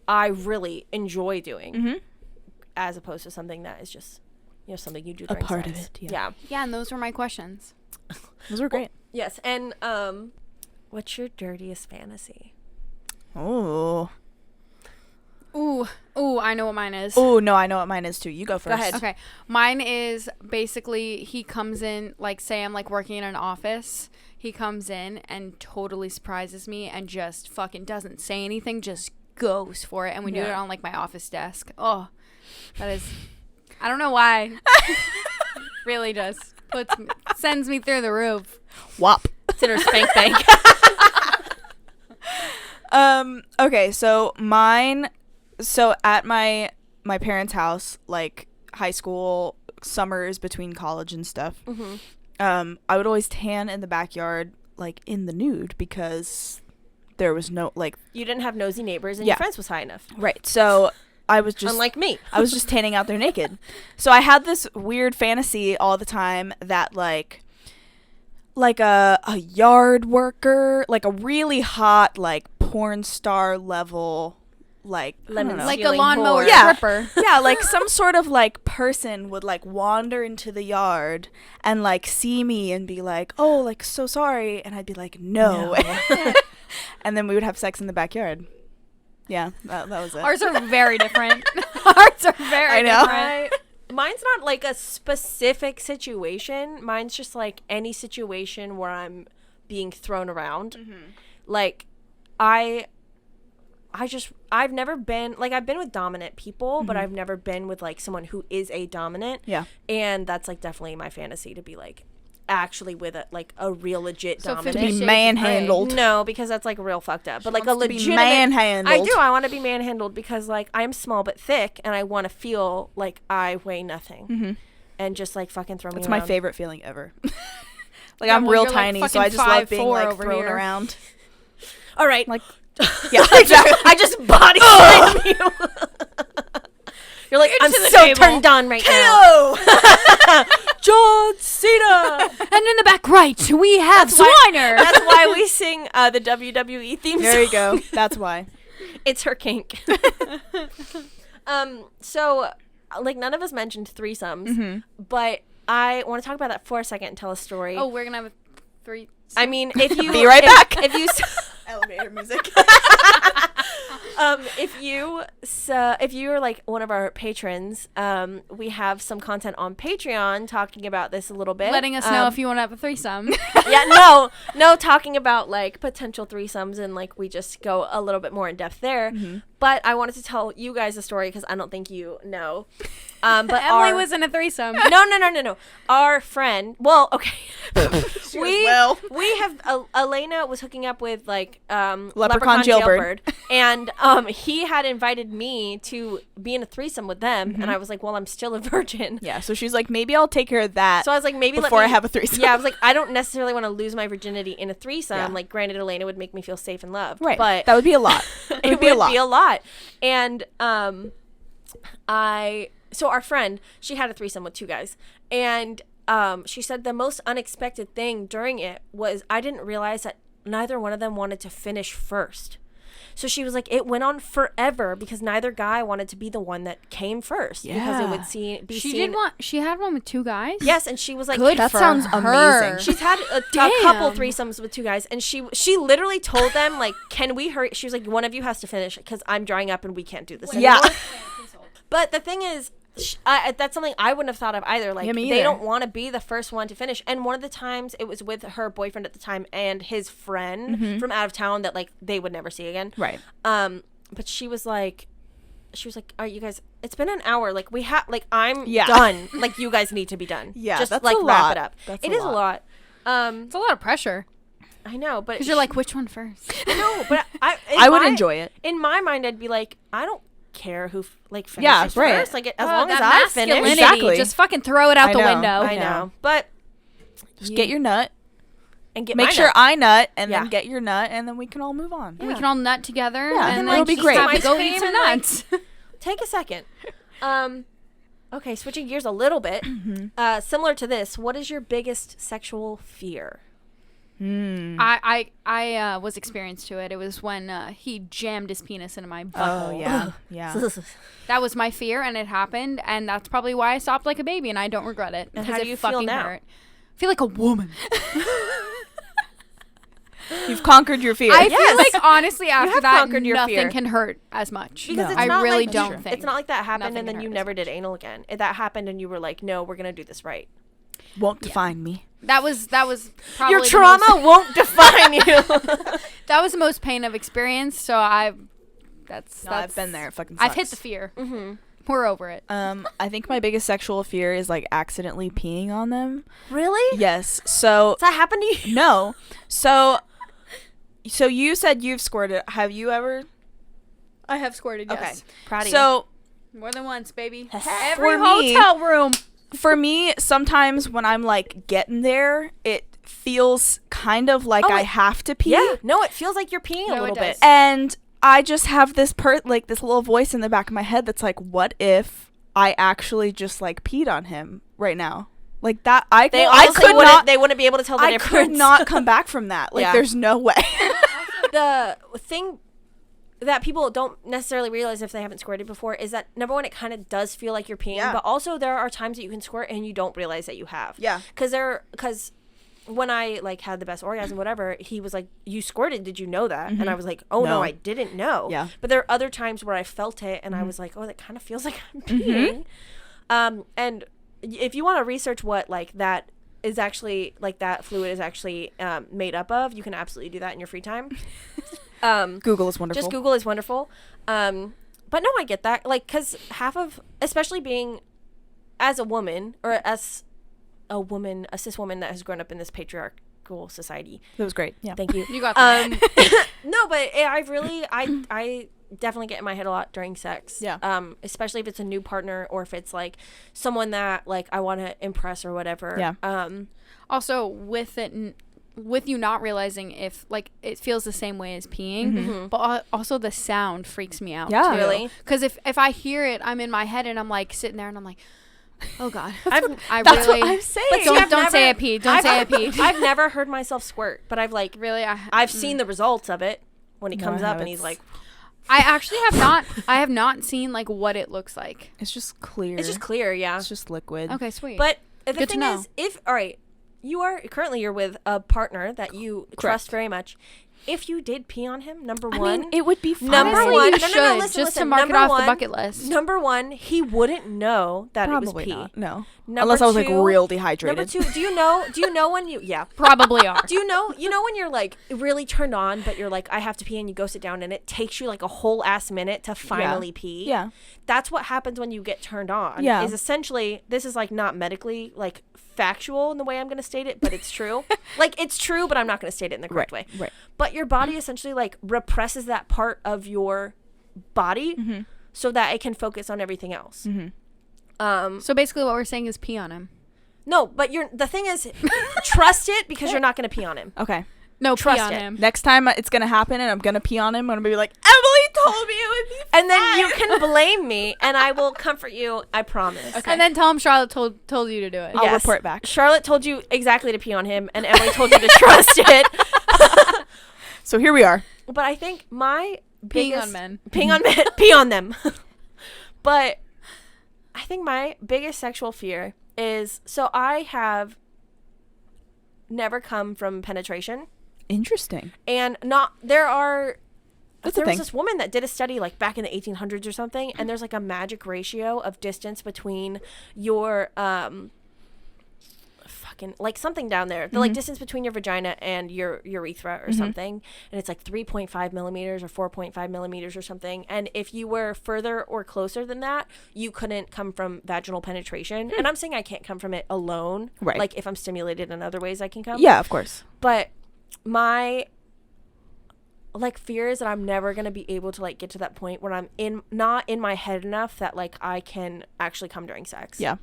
I really enjoy doing, as opposed to something that is just something you do during part sex. of it. Yeah. Yeah, and those were my questions. Those were great. Yes, and what's your dirtiest fantasy? Oh. Ooh, I know what mine is. Oh, no, I know what mine is too. You go first. ahead. Okay, mine is basically he comes in, like, say I'm like working in an office. He comes in and totally surprises me and just fucking doesn't say anything, just goes for it, and we do it on like my office desk. Oh, that is, I don't know why. Really just sends me through the roof. Whop. It's in her spank bank. Okay, so mine. So at my parents' house, like high school summers between college and stuff, I would always tan in the backyard, like in the nude, because there was no like. You didn't have nosy neighbors, and your fence was high enough. Right. So I was just unlike me. I was just tanning out there naked. So I had this weird fantasy all the time that like a yard worker, like a really hot like porn star level. Like Lemon I don't know. Like a Stealing lawnmower whore. stripper. Yeah, like some sort of like person would like wander into the yard and like see me and be like, "Oh, like so sorry," and I'd be like, "No." And then we would have sex in the backyard. Yeah, that was it. Ours are very different. Ours are very I know. different. Mine's not like a specific situation. Mine's just like any situation where I'm being thrown around. Like I've never been, like, I've been with dominant people, but I've never been with, like, someone who is a dominant. Yeah. And that's, like, definitely my fantasy, to be, like, actually with, a real legit So dominant. 50 Shades Be of manhandled. No, because that's, like, real fucked up. But, like, a wants to be legitimate... manhandled. I do. I want to be manhandled because, like, I'm small but thick, and I want to feel like I weigh nothing. And just, like, fucking throw me It's around. my favorite feeling ever. Like, Yeah, I'm well, real you're, like, tiny, so fucking I just love being, 5'4" like, over thrown here. around. All right. Like, yeah, I just body slam you. You're like, I'm Into the so table. turned on right now. John Cena. And in the back right, we have Swiner. That's why we sing the WWE theme there you song. go. That's why. It's her kink. So, like, none of us mentioned threesomes, but I want to talk about that for a second and tell a story. Oh, we're going to have three. I mean, if you... Be right back. If you... Elevator music. If you're like one of our patrons, we have some content on Patreon talking about this a little bit. Letting us know if you want to have a threesome. Yeah, no, talking about like potential threesomes, and like we just go a little bit more in depth there. But I wanted to tell you guys a story because I don't think you know. But Emily was in a threesome. No. Our friend. Well, okay. we well. have Elaina was hooking up with like Leprechaun Jailbird. and he had invited me to be in a threesome with them, and I was like, well, I'm still a virgin. Yeah, so she's like, maybe I'll take care of that. So I was like, maybe before I have a threesome. Yeah, I was like, I don't necessarily want to lose my virginity in a threesome. Yeah. Like, granted, Elaina would make me feel safe and loved, Right, but that would be a lot. It would be a lot. And so our friend, she had a threesome with two guys, and she said the most unexpected thing during it was I didn't realize that neither one of them wanted to finish first. So she was like, it went on forever because neither guy wanted to be the one that came first because it would be seen. She had one with two guys? Yes, and she was like, Good That for sounds her. amazing. she's had a couple threesomes with two guys, and she literally told them, like, can we hurry? She was like, one of you has to finish because I'm drying up and we can't do this anymore. Yeah. But the thing is, that's something I wouldn't have thought of either. Like, Yeah, me they either. don't want to be the first one to finish. And one of the times it was with her boyfriend at the time and his friend from out of town that, like, they would never see again. Right. But she was like, all right, you guys, it's been an hour. Like, we have, like, I'm Yeah. done. Like, you guys need to be done. Yeah, Just, that's like, a wrap lot. it up. That's It a is a lot. It's a lot of pressure. I know, but Because you're like, which one first? no, but I would enjoy it. In my mind, I'd be like, I don't care who finishes right. first. Like, as long as that I finish. masculinity, Exactly. just fucking throw it out I the know. window. I know, but Just get your nut. and get Make my sure nut. I nut, and Yeah. then get your nut, and then we can all move on. And we can all nut together. Yeah, and it'll then be just great. have to Ice go cream eat some and, like, nuts. Take a second. Okay, switching gears a little bit. Similar to this, what is your biggest sexual fear? I was experienced to it. It was when he jammed his penis into my butthole. Oh yeah, yeah. That was my fear, and it happened, and that's probably why I stopped like a baby, and I don't regret it. And because how do it you feel fucking now? hurt. I feel like a woman. You've conquered your fear. I Yes. feel like honestly after have that, conquered your nothing fear. can hurt as much. Because No. it's I not really like, don't think it's not like that happened nothing and then can you hurt as never much. did anal again. That happened and you were like, no, we're gonna do this right. Won't define me. That was probably Your the trauma most- won't define you. that was the most pain of experience. So that's I've been there. It fucking I've hit sucks. the fear. Mm-hmm. We're over it. I think my biggest sexual fear is like accidentally peeing on them. Really? Yes. So Does that happen to you? no. So you said you've squirted. Have you ever? I have squirted. Okay. Proud of you. So More than once, baby. For Every me- hotel room. for me, sometimes when I'm like getting there, it feels kind of like Oh, I it- have to pee. Yeah. No, it feels like you're peeing No, a it little bit. does. And I just have this this little voice in the back of my head that's like, what if I actually just like peed on him right now? Like that, I honestly could not. They wouldn't be able to tell the I difference. could not come back from that. Like, Yeah. there's no way. The thing that people don't necessarily realize if they haven't squirted before is that number one, it kind of does feel like you're peeing, Yeah. but also there are times that you can squirt and you don't realize that you have. Yeah. Because when I like had the best orgasm, whatever, he was like, "You squirted? Did you know that?" And I was like, "Oh no, No. I didn't know." Yeah. But there are other times where I felt it and I was like, "Oh, that kind of feels like I'm peeing." And if you want to research what like that is actually like that fluid is actually made up of, you can absolutely do that in your free time. Google is wonderful. Just Google is wonderful. But no, I get that. Like, because half of, especially being as a woman or as a cis woman that has grown up in this patriarchal society. That was great. Yeah. Thank you. You got that. No, but I definitely get in my head a lot during sex. Yeah. Especially if it's a new partner or if it's like someone that like I want to impress or whatever. Yeah. Also, with you not realizing if like it feels the same way as peeing, but also the sound freaks me out. Yeah. too. Really? Because if I hear it, I'm in my head and I'm like sitting there and I'm like, oh god, I've- I That's really. what I'm saying. But see, Don't I've don't say never- I peed. Don't say I peed. I've never heard myself squirt, but I've like really. I've seen the results of it when he No, comes I up haven't. and he's like, I actually have not. I have not seen like what it looks like. It's just clear. it's just clear, yeah. It's just liquid. Okay, sweet. But the Good to thing know. is, if all right, you're with a partner that you trust very much. If you did pee on him, number I one, mean, it would be fun. Number Honestly, one- you no, should no, no, listen, just to listen. mark it Number off one- the bucket list. number one, he wouldn't know that it was Probably pee. not. No. Number Unless I was like two- real dehydrated. Number two, do you know when you Probably are. do you know when you're like really turned on, but you're like, I have to pee, and you go sit down, and it takes you like a whole ass minute to finally pee. Yeah. That's what happens when you get turned on. Yeah. Is essentially, this is like not medically like factual in the way I'm going to state it, but it's true. Like it's true, but I'm not going to state it in the correct way. Right. But your body essentially like represses that part of your body so that it can focus on everything else. So basically, what we're saying is pee on him. No, but the thing is, trust it because you're not going to pee on him. Okay. No, Trust pee on it. him. Next time it's gonna happen and I'm gonna pee on him, I'm gonna be like, Emily told me it would be And then you can blame me and I will comfort you, I promise. And then tell him Charlotte told you to do it. I'll Yes. report back. Charlotte told you exactly to pee on him and Emily told you to trust it. So here we are. But I think my Peeing biggest, on men. peeing on men, pee on them. But I think my biggest sexual fear is, so I have never come from penetration, Interesting. and there That's a was thing. this woman that did a study like back in the 1800s or something, and there's like a magic ratio of distance between your fucking like something down there, the like distance between your vagina and your urethra or something, and it's like 3.5 millimeters or 4.5 millimeters or something. And if you were further or closer than that, you couldn't come from vaginal penetration. And I'm saying I can't come from it alone. Right. Like if I'm stimulated in other ways, I can come. Yeah, of course. But my like fear is that I'm never gonna be able to like get to that point where I'm not in my head enough that like I can actually come during sex. Yeah.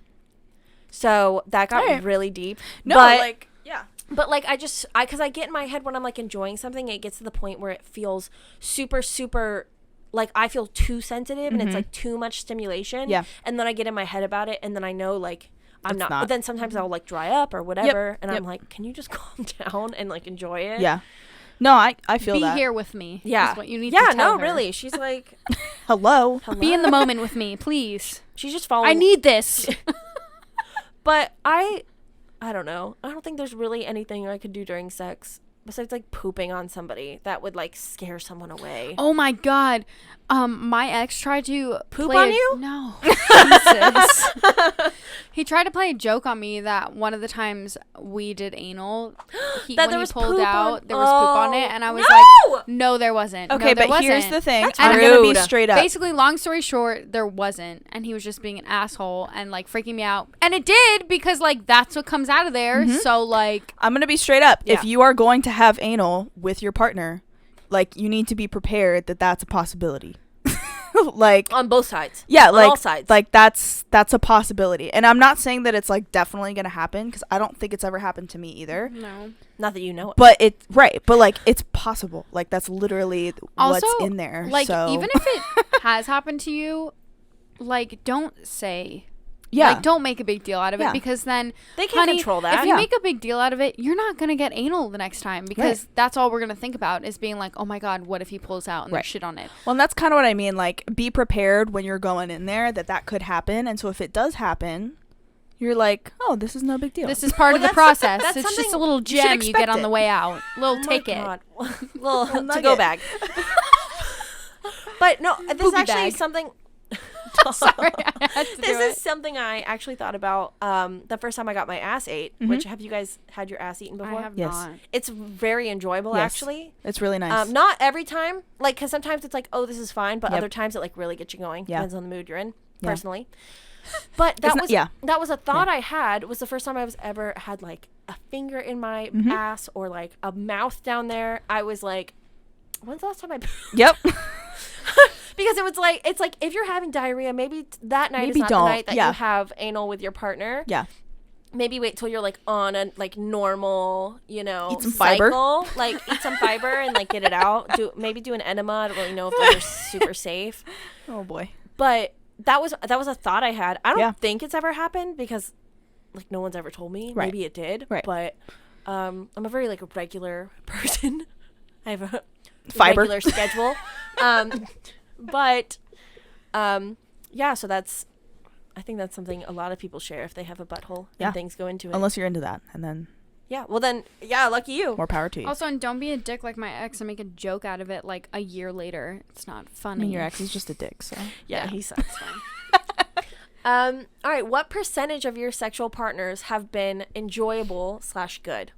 So that got Alright. really deep. No, but, like, yeah. But like because I get in my head when I'm like enjoying something, it gets to the point where it feels super, super like I feel too sensitive and it's like too much stimulation. Yeah. And then I get in my head about it and then I know like I'm It's not. not. But then sometimes I'll like dry up or whatever and Yep. I'm like, can you just calm down and like enjoy it? Yeah. No, I feel Be that. here with me. Yeah. Is what you need Yeah, to tell no, her. really. She's like, Hello. hello? Be in the moment with me, please. She's just following. I need this. But I don't know. I don't think there's really anything I could do during sex besides like pooping on somebody that would like scare someone away. Oh my god. My ex tried to Poop play on you? No. Jesus. He tried to play a joke on me that one of the times we did anal, That when there he was pulled poop out, on- there was poop on it, Oh, and I was no! like, no, there wasn't. Okay, No, there but here's wasn't. the thing. That's I'm gonna be rude. straight up. Basically, long story short, there wasn't, and he was just being an asshole and like freaking me out, and it did because like that's what comes out of there. So like, I'm gonna be straight up. Yeah. If you are going to have anal with your partner, like you need to be prepared that that's a possibility. Like On both sides. yeah, On like all sides. like that's a possibility. And I'm not saying that it's like definitely gonna happen because I don't think it's ever happened to me either. no. Not that you know it. But but like it's possible. Like that's literally Also, what's in there. Like so. even if it has happened to you, like don't say. yeah, Like, don't make a big deal out of Yeah. it because then, They can't honey, control that. if you Yeah. make a big deal out of it, you're not going to get anal the next time because that's all we're going to think about is being like, oh my God, what if he pulls out and Right. there's shit on it? well, and that's kind of what I mean. Like, be prepared when you're going in there that could happen. And so if it does happen, you're like, oh, this is no big deal. This is part of the that's- process. that's It's just something a little you should gem you get expect on it. the way out. Little Oh my ticket. God. Little to nugget. go bag. But no, this is Poopy actually bag. something. Sorry, I had to do This is it. something I actually thought about the first time I got my ass ate. Which have you guys had your ass eaten before? I have Yes. not. It's very enjoyable, Yes. actually. It's really nice. Not every time, like, because sometimes it's like, oh, this is fine, but Yep. other times it like really gets you going. Yeah. Depends on the mood you're in, Yeah. personally. But that not- was yeah. that was a thought I had. Was the first time I was ever had like a finger in my ass or like a mouth down there. I was like, when's the last time I? Yep. Because it's like if you're having diarrhea, maybe that night Maybe is not don't. the night that Yeah. you have anal with your partner. Yeah. Maybe wait till you're like on a like normal, you know, Eat some fiber. cycle. Like eat some fiber and like get it out. Do an enema. I don't really know if those are super safe. Oh boy. But that was a thought I had. I don't Yeah. think it's ever happened because like no one's ever told me. Right. Maybe it did. Right. But I'm a very like regular person. I have a Fiber. regular schedule. But yeah, so I think that's something a lot of people share if they have a butthole Yeah. and things go into it. Unless you're into that, and then Yeah, well then, yeah, lucky you. more power to you. Also, and don't be a dick like my ex and make a joke out of it like a year later. It's not I funny. mean, your ex is just a dick, so. Yeah, Yeah. he sucks. All right, what percentage of your sexual partners have been enjoyable / good?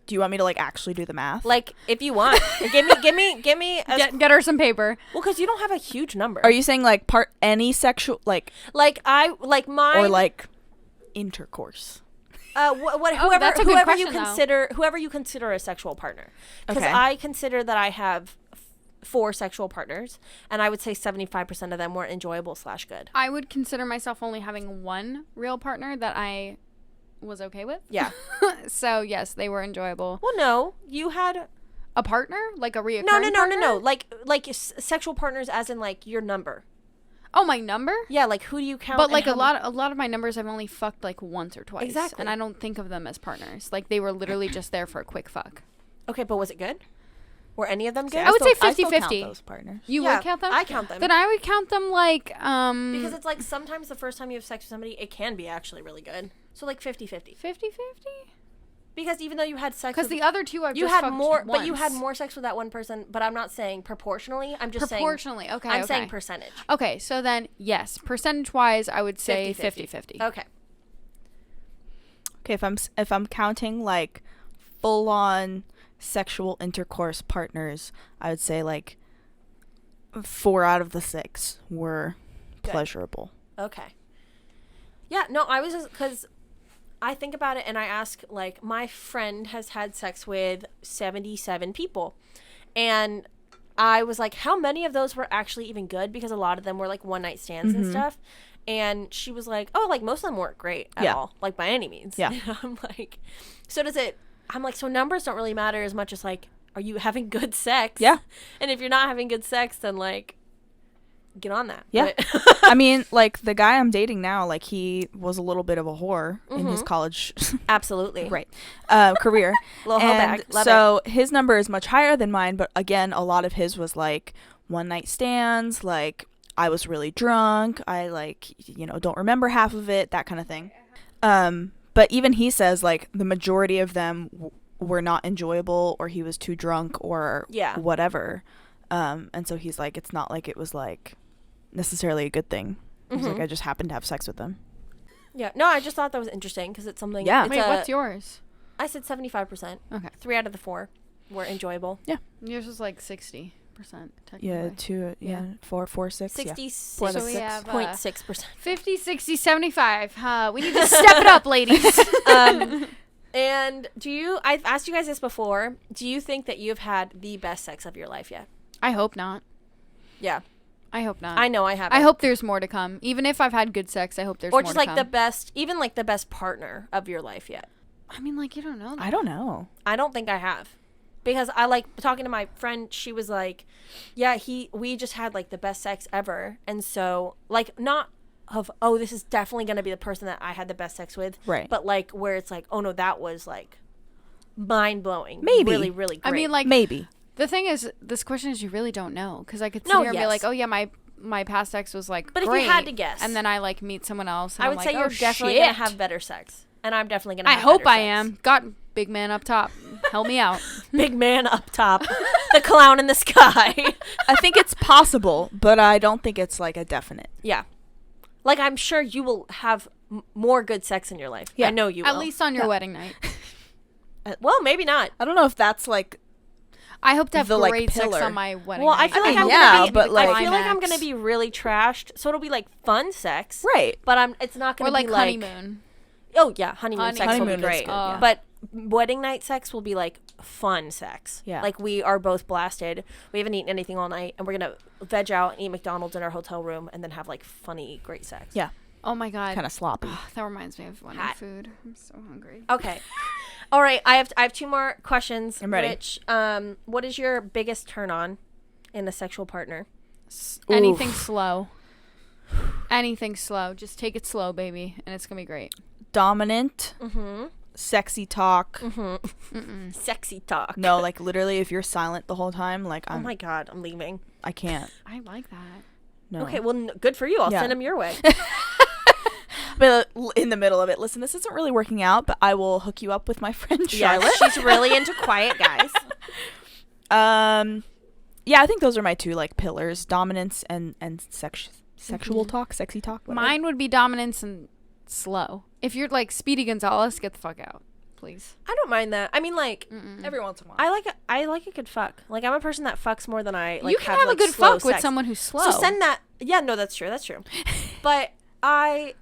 Do you want me to like actually do the math? Like, if you want, give me. Get her some paper. Well, because you don't have a huge number. Are you saying like any sexual like like mine or like intercourse? whoever that's a good whoever you question, though. whoever you consider a sexual partner? Because Okay. I consider that I have 4 sexual partners, and I would say 75% of them were enjoyable / good. I would consider myself only having one real partner that I was okay with. Yeah. So yes, they were enjoyable. Well, no, you had A partner, like a reoccurring no, partner? like sexual partners, as in like your number. Oh, my number? Yeah, like who do you count? But and like how a lot of my numbers I've only fucked like once or twice. Exactly. And I don't think of them as partners. Like they were literally just there for a quick fuck. Okay, but was it good? Were any of them good? I would say I still count 50-50. those partners. You Yeah, would count them? I count them. Then I would count them like Because it's like sometimes the first time you have sex with somebody, it can be actually really good. So like 50-50. 50-50? Because even though you had sex Because with the other two I've you just had fucked more, once. but you had more sex with that one person. But I'm not saying proportionally. I'm just Proportionally, okay. I'm okay. saying percentage. Okay, so then yes, percentage wise, I would say 50-50. 50-50. Okay. Okay, if I'm counting like full on sexual intercourse partners, I would say like 4 out of the 6 were Good. pleasurable. Okay. Yeah, no, I was just, because I think about it and I ask, like, my friend has had sex with 77 people. And I was like, how many of those were actually even good? Because a lot of them were, like, one-night stands and stuff. And she was like, oh, like, most of them weren't great at all, like, by any means. Yeah. And I'm like, I'm like, so numbers don't really matter as much as, like, are you having good sex? Yeah. And if you're not having good sex, then, like, get on that. Yeah. But I mean, like, the guy I'm dating now, like, he was a little bit of a whore in his college absolutely. right career. Little hoe And bag. Love so his number is much higher than mine, but again, a lot of his was like one night stands, like I was really drunk, I like, you know, don't remember half of it, that kind of thing. But even he says like the majority of them were not enjoyable, or he was too drunk, or whatever. And so he's like, it's not like it was like necessarily a good thing. He's like, I just happened to have sex with them. Yeah. No, I just thought that was interesting because it's something. Yeah. It's Wait, what's yours? I said 75%. Okay. 3 out of the 4 were enjoyable. Yeah. Yours was like 60%. Technically. Yeah, 2, yeah, 4, 6, 66.6%. So we have 50, 50, 60, 75. We need to step it up, ladies. And I've asked you guys this before. Do you think that you've had the best sex of your life yet? I hope not. Yeah. I hope not. I know I haven't. I hope there's more to come. Even if I've had good sex, I hope there's more to come. Or just like the best, even like the best partner of your life yet. I mean, like, you don't know that. I don't know. I don't think I have. Because I like talking to my friend, she was like, yeah, we just had like the best sex ever. And so like not of, oh, this is definitely going to be the person that I had the best sex with. Right. But like where it's like, oh no, that was like mind blowing. Maybe. Really, really great. I mean, like, maybe. The thing is, this question is you really don't know. Because I could sit No, here and be yes. like, oh yeah, my past ex was like But great. if you had to guess. And then I like meet someone else. And I I'm would like, say you're oh, definitely shit. going to have better sex. And I'm definitely going to I have hope better I sex. am. Got big man up top. Help me out. Big man up top. The clown in the sky. I think it's possible, but I don't think it's like a definite. Yeah. Like I'm sure you will have more good sex in your life. Yeah. I know you will. At least on your wedding night. Well, maybe not. I don't know if that's like I hope to have The, like, great sex pillar. on my wedding Well, I night. feel like mean, I'm yeah, gonna be. but, like- I feel like I'm Climax. gonna be really trashed, so it'll be like fun sex, right. but it's not gonna Or like be like honeymoon. Oh yeah, honeymoon sex will Honeymoon be is great, good, yeah. but wedding night sex will be like fun sex. Yeah. like we are both blasted. We haven't eaten anything all night, and we're gonna veg out and eat McDonald's in our hotel room, and then have like funny, great sex. Yeah. Oh my god. Kind of sloppy. That reminds me of wanting Hot. food. I'm so hungry. Okay. All right. I have 2 more questions. I'm ready. Which, what is your biggest turn on in a sexual partner? Anything slow. Anything slow. Just take it slow, baby, and it's gonna be great. Dominant, Mm-hmm. sexy talk. Mm-hmm. Sexy talk. No, like literally if you're silent the whole time, like Oh my God, I'm leaving. I can't. I like that. No. Okay, well, good for you. I'll Yeah. send him your way. But in the middle of it, listen, this isn't really working out, but I will hook you up with my friend Charlotte. Yes, she's really into quiet guys. Yeah, I think those are my 2 like pillars: dominance and sexual talk, sexy talk. Whatever. Mine would be dominance and slow. If you're like Speedy Gonzalez, get the fuck out, please. I don't mind that. I mean, like, every once in a while. I like a good fuck. Like, I'm a person that fucks more than I like. You can have a like, good slow fuck with sex. someone who's slow. So send that. Yeah, no, that's true. That's true. But I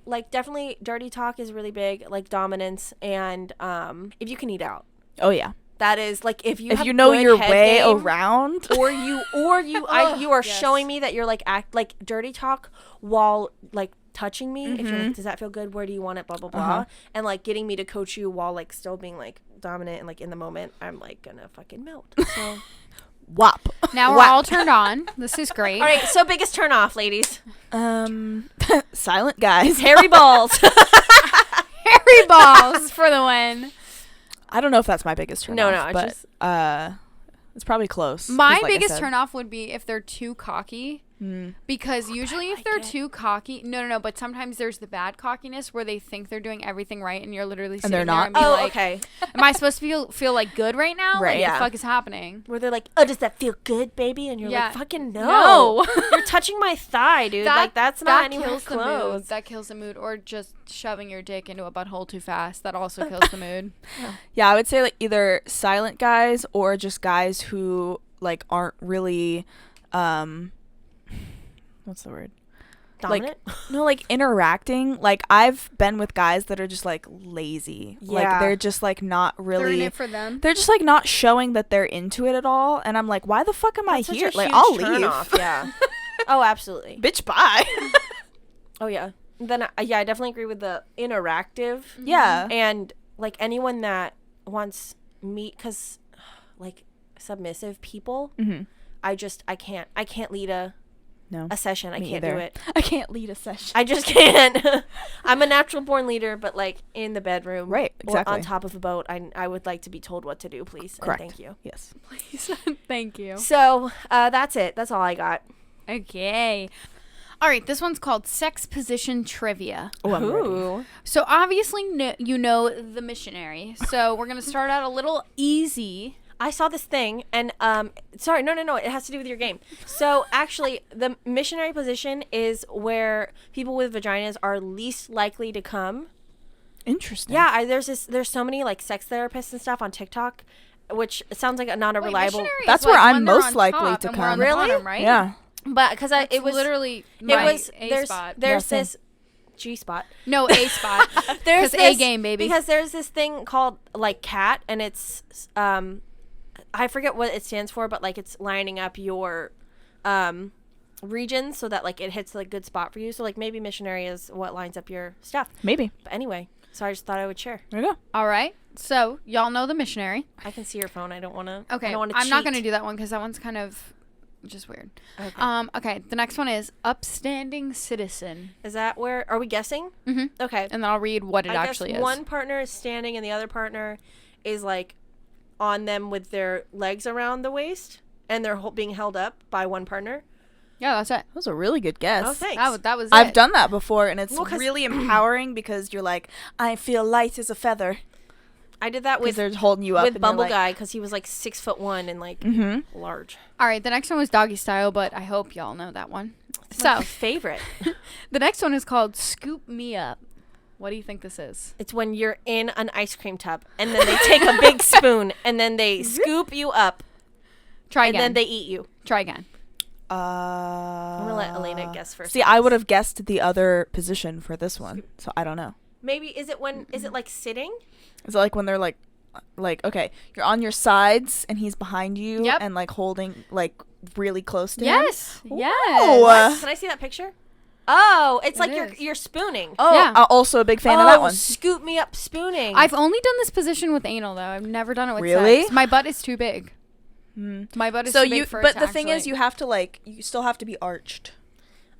like definitely dirty talk is really big. Like dominance and if you can eat out. Oh yeah. That is like if you have know good your head way game, around. or you you are yes. showing me that you're like like dirty talk while like touching me. If you're like, does that feel good? Where do you want it? Blah blah blah. And like getting me to coach you while like still being like dominant and like in the moment. I'm like gonna fucking melt. So. Wop. Now we're all turned on. This is great. All right, so biggest turn off, ladies. Silent guys. Hairy balls. Hairy balls for the win. I don't know if that's my biggest turn No, off. no, but it's probably close. 'cause My like I biggest said- turn off would be if they're too cocky Because usually if like they're it. too cocky, no, but sometimes there's the bad cockiness where they think they're doing everything right and you're literally sitting they're there not. and be Oh, like, okay. am I supposed to feel like good right now? Right. Like, Yeah. what the fuck is happening? Where they're like, oh, does that feel good, baby? And you're Yeah. like, fucking No. no. You're touching my thigh, dude. like, that's not that anywhere kills the mood. close. That kills the mood. Or just shoving your dick into a butthole too fast. That also kills the mood. Yeah, I would say like either silent guys or just guys who like aren't really what's the word? Dominant? No, like interacting. Like I've been with guys that are just like lazy. Like Yeah. they're just like not They're in really it for them. they're just like not showing that they're into it at all, and I'm like, why the fuck am That's I such here? a Like huge I'll turn leave. off, yeah. Oh, absolutely. Bitch, bye. Oh, yeah. Then, yeah, I definitely agree with the interactive. Yeah. And, like, anyone that wants me, because, like, submissive people, Mm-hmm. I can't lead a session. I Me can't either. do it. I can't lead a session. I just can't. I'm a natural born leader, but, like, in the bedroom. Right, exactly. Or on top of a boat, I would like to be told what to do, please. Correct. And thank you. Yes. Please. Thank you. So, that's it. That's all I got. Okay. All right, this one's called Sex Position Trivia. Oh, I'm ready. Ooh. So obviously you know the Missionary. So we're going to start out a little easy. I saw this thing, and sorry, no, it has to do with your game. So actually, the missionary position is where people with vaginas are least likely to come. Interesting. Yeah, there's so many like sex therapists and stuff on TikTok, which sounds like not a reliable. Missionary That's is where like I'm when they're most on likely top to and we're on come. the Really? bottom, right? Yeah. But because That's it was literally it my was A there's spot. there's Yeah, this G spot. No, A spot. There's 'Cause A this game, baby. because there's this thing called like CAT, and it's I forget what it stands for, but like it's lining up your regions so that like it hits like good spot for you. So like maybe missionary is what lines up your stuff. Maybe. But anyway, so I just thought I would share. There you go. All right. So y'all know the Missionary. I can see your phone. I don't want to. Okay. I don't want to. I'm not going to do that one because that one's kind of just weird. Okay. Okay. The next one is Upstanding Citizen. Is that where? Are we guessing? Mm-hmm. Okay. And then I'll read what it I actually guess is. one partner is standing and the other partner is like on them with their legs around the waist, and they're being held up by one partner. Yeah, that's it. That was a really good guess. Oh, thanks. That was I've it. done that before, and it's Well, 'cause- really empowering because you're like, I feel light as a feather. I did that Because with they're holding you up. with and you're Bumble like, Guy because he was like 6'1" and like Mm-hmm. large. All right. The next one was Doggy Style, but I hope y'all know that one. It's my So favorite. the next one is called Scoop Me Up. What do you think this is? It's when you're in an ice cream tub and then they take a big spoon and then they scoop you up Try and again. then they eat you. Try again. I'm gonna let Elaina guess first. See, I would have guessed the other position for this one, so I don't know. Maybe is it like sitting? Is it like when they're like okay, you're on your sides and he's behind you Yep. and like holding like really close to him? Yes. Yes. Whoa. Can I see that picture? Oh, it's It like is. you're spooning. Oh, Yeah. Also a big fan of that one. Scoop me up spooning. I've only done this position with anal though. I've never done it with Really? sex. My butt is too big. Mm. My butt is So too big you, for it but to the thing is, actually- you have to like, you still have to be arched.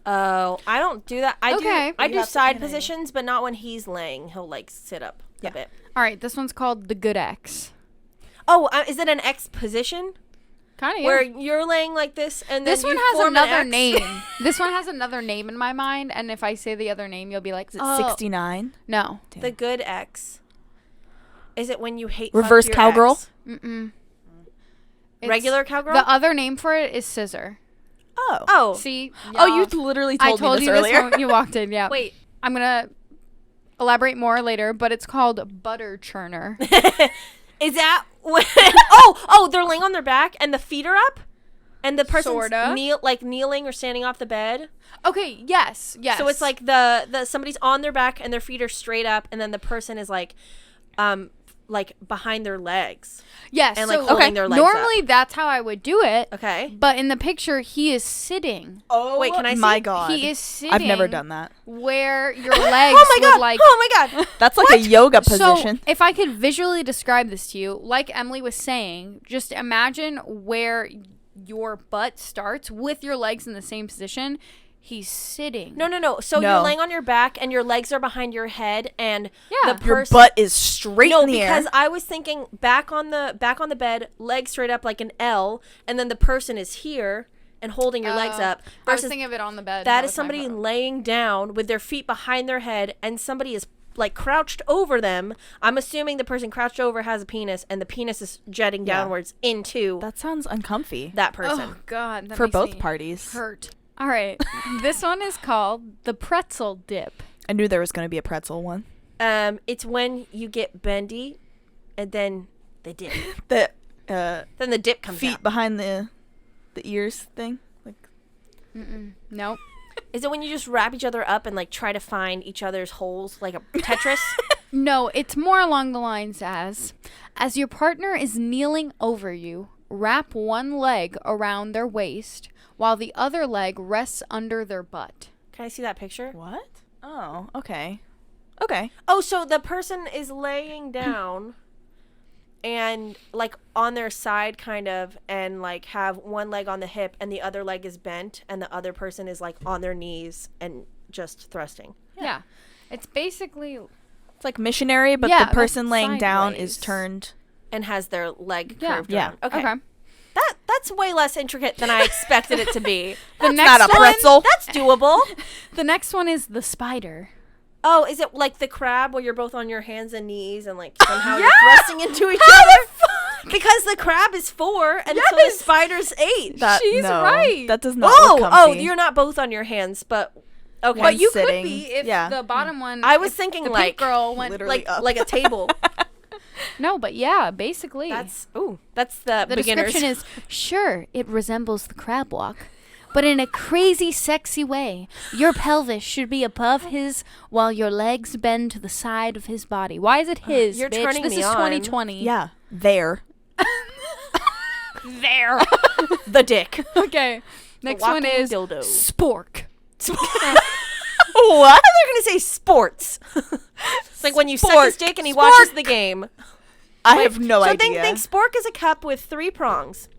Oh, I don't do that. I Okay. do You have to side kinda- positions, but not when he's laying. He'll like sit up Yeah. a bit. All right, this one's called the Good X. Oh, is it an X position Kind of. where you're laying like this and then This one you has form an another X? name. This one has another name in my mind, and if I say the other name, you'll be like, Is it Oh. 69? no. The good X. Is it when you hate Reverse fuck your cowgirl? ex? Mm-mm. It's- Regular cowgirl? The other name for it is scissor. Oh. Oh, See? Oh, y'all- you literally I told told me you this this earlier. when you walked in. Yeah. wait. I'm gonna elaborate more later, but it's called butter churner. Is that when oh, they're laying on their back and the feet are up? And the person's Sorta. kneeling or standing off the bed. Okay. Yes. Yes. So it's like the somebody's on their back and their feet are straight up, and then the person is like behind their legs. yes. and, so like, holding their legs normally that's how I would do it. Okay. But in the picture, he is sitting. Oh, Wait, can I see? my God. He is sitting. I've never done that. Where your legs Oh my god! would like. Oh my god! That's like a yoga position. So, if I could visually describe this to you, like Emily was saying, just imagine where your butt starts with your legs in the same position. He's sitting. No. So No. you're laying on your back and your legs are behind your head, and Yeah. the Your person. butt is straight No, in the because air. I was thinking back on the bed, legs straight up like an L, and then the person is here, and holding your legs up. I was Versus thinking of it on the bed. that is was my somebody photo. laying down with their feet behind their head, and somebody is like crouched over them. I'm assuming the person crouched over has a penis, and the penis is jetting downwards into That sounds uncomfy that person. Oh God, that for makes both me parties. hurt. All right, this one is called the Pretzel Dip. I knew there was going to be a pretzel one. It's when you get bendy, and then they dip. The Then the dip comes feet out. behind the ears thing. Like Nope. Is it when you just wrap each other up and like try to find each other's holes like a Tetris? No, it's more along the lines as your partner is kneeling over you, wrap one leg around their waist while the other leg rests under their butt. Can I see that picture? what? Oh, okay. Okay. Oh, so the person is laying down and like on their side kind of, and like have one leg on the hip and the other leg is bent, and the other person is like on their knees and just thrusting. Yeah. It's basically It's like Missionary, but Yeah, the person but laying down sideways. is turned. And has their leg Yeah. curved Yeah. around. Okay. That's way less intricate than I expected it to be. The That's next not a one, pretzel. That's doable. the next one is the spider. Oh, is it like the crab where you're both on your hands and knees and like somehow you're thrusting into each other? Because the crab is 4 and so the spider's 8. That, She's no, right. That does not look Oh, comfy. you're not both on your hands, but okay. But you sitting. could be if Yeah. the bottom one. I was if thinking the like pink girl went literally like up. like a table. No, but yeah, basically. That's the The beginners. description is, sure, it resembles the crab walk, but in a crazy, sexy way. Your pelvis should be above his while your legs bend to the side of his body. Why is it his, You're bitch? turning This me is on. 2020. Yeah. There. There. the dick. Okay. Next one walking is dildo. spork. What? They're gonna say sports. It's like when you suck his Spork. dick and he watches the game. I have no so idea. think spork is a cup with 3 prongs.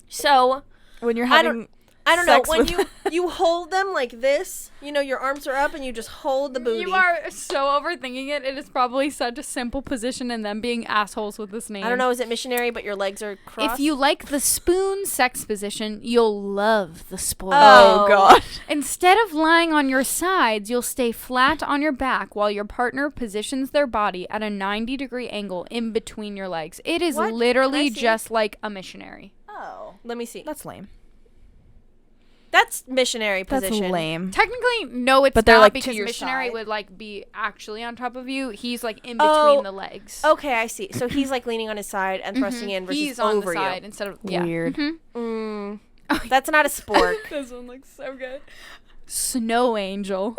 So when you're I don't- having I don't know, sex when with- you hold them like this, you know, your arms are up and you just hold the booty. You are so overthinking it. It is probably such a simple position and them being assholes with this name. I don't know, is it missionary but your legs are crossed? If you like the spoon sex position, you'll love the spork. Oh god. Instead of lying on your sides, you'll stay flat on your back while your partner positions their body at a 90-degree angle in between your legs. It is What? literally Can I see? just like a missionary. Oh. Let me see. That's lame. That's missionary position. That's lame. Technically, no, it's But they're, not like, to because your missionary side. would like be actually on top of you. He's like in Oh, between the legs. Okay, I see. So he's like leaning on his side and thrusting in versus He's on over the side you. instead of yeah. Weird. Mhm. That's not a spork. This one looks so good. Snow angel.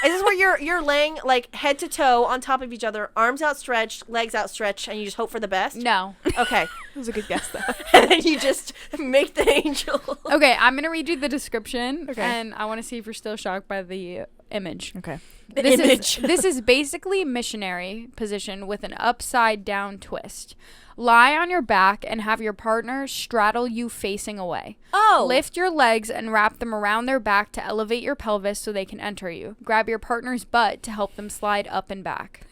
Is this where you're laying like head to toe on top of each other, arms outstretched, legs outstretched, and you just hope for the best? No. Okay. That was a good guess though. And then you just make the angel. Okay, I'm gonna read you the description, Okay. and I want to see if you're still shocked by the image. Okay. This image. Is, this is basically missionary position with an upside down twist. Lie on your back and have your partner straddle you facing away. Oh. Lift your legs and wrap them around their back to elevate your pelvis so they can enter you. Grab your partner's butt to help them slide up and back.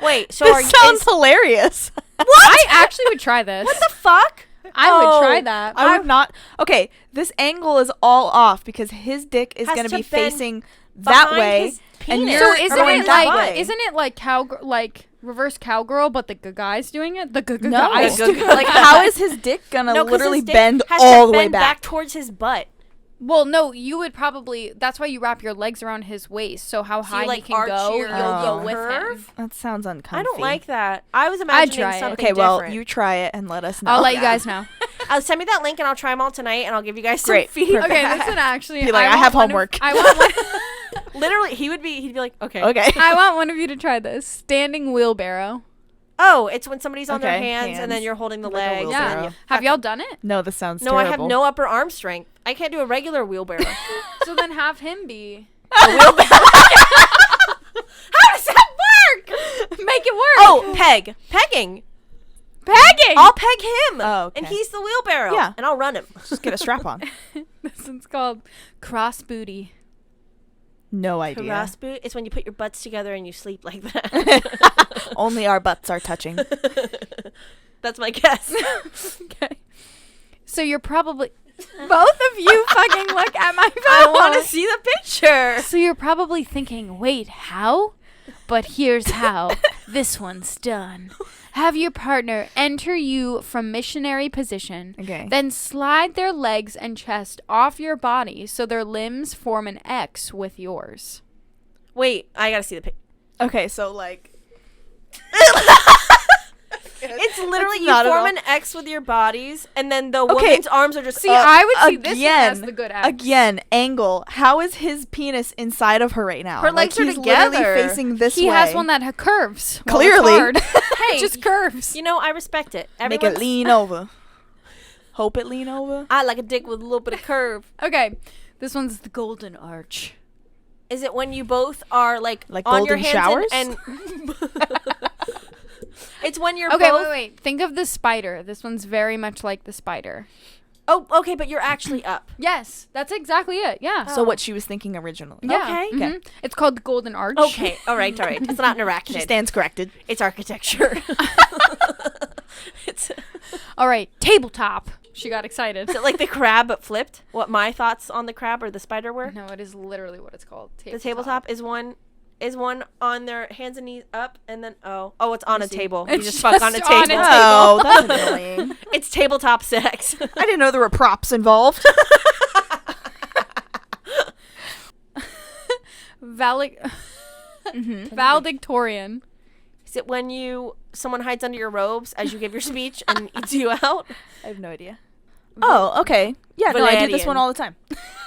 Wait, so This sounds hilarious. I actually would try this. what the fuck? I would try that. I would not. Okay, this angle is all off because his dick is Has going to to be bend facing that behind way. his And penis. you're So isn't going it that like way. isn't it like cowgirl, like reverse cowgirl, but the guy's doing it? The No. guy's The doing it. Like, how is his dick going to 'cause his literally dick bend has all to the way bend back? towards his butt. Well, no, you would probably. That's why you wrap your legs around his waist, so how high like, he can arch go, your you'll go Oh. with him. curve? That sounds uncomfy. I don't like that. I was imagining try it. something Okay, well, different. you try it and let us know. I'll let you guys know. Send me that link and I'll try them all tonight and I'll give you guys some Great. feedback. Okay, listen, actually, Be like, I want have one of- homework. I want one, Literally, he'd be like, okay. Okay. I want one of you to try this standing wheelbarrow. Oh, it's when somebody's on their Okay, hands and then hands. you're holding the Like a legs. wheelbarrow. And then Yeah, you have y'all done it? No, this sounds No, terrible. I have no upper arm strength. I can't do a regular wheelbarrow. So then have him be. How does that work? Make it work. Oh, pegging. pegging. I'll peg him. Oh, okay. And he's the wheelbarrow. Yeah. And I'll run him. Just get a strap on. This one's called cross booty. No idea. Cross boot. It's when you put your butts together and you sleep like that. Only our butts are touching. That's my guess. Okay. So you're probably. Both of you fucking look at my phone. I want to see the picture. So you're probably thinking, wait, how? But here's how. This one's done. Have your partner enter you from missionary position. Okay. Then slide their legs and chest off your body so their limbs form an X with yours. Wait, I gotta see the picture. Okay, so like. It's literally you not at form all. an X with your bodies, and then the woman's arms are just. See, I would see this one as the good X. Again, angle. How is his penis inside of her right now? Her legs are he's together. literally facing this way. He has one that curves. Well, Clearly. it's hard. Hey, just curves. You know, I respect it. Make it lean over. Hope it lean over. I like a dick with a little bit of curve. Okay, this one's the golden arch. Is it when you both are like on golden your hands showers? and it's when you're Okay, both. wait. Think of the spider. This one's very much like the spider. Oh, okay, but you're actually up. Yes, that's exactly it. Yeah. So what she was thinking originally. Yeah. Okay. Mhm. It's called the golden arch. Okay, all right. It's not an She arachnid. stands corrected. It's architecture. It's All right, tabletop. She got excited. is it like the crab but flipped? What my thoughts on the crab or the spider were? No, it is literally what it's called. The tabletop is one on their hands and knees up, and then it's on a table. You It's just fuck on a just on a table. table. Oh, that's annoying. It's tabletop sex. I didn't know there were props involved. Valedictorian. Is it when someone hides under your robes as you give your speech and eats you out? I have no idea. Oh, okay. Yeah, no, I do this Valerian. one all the time.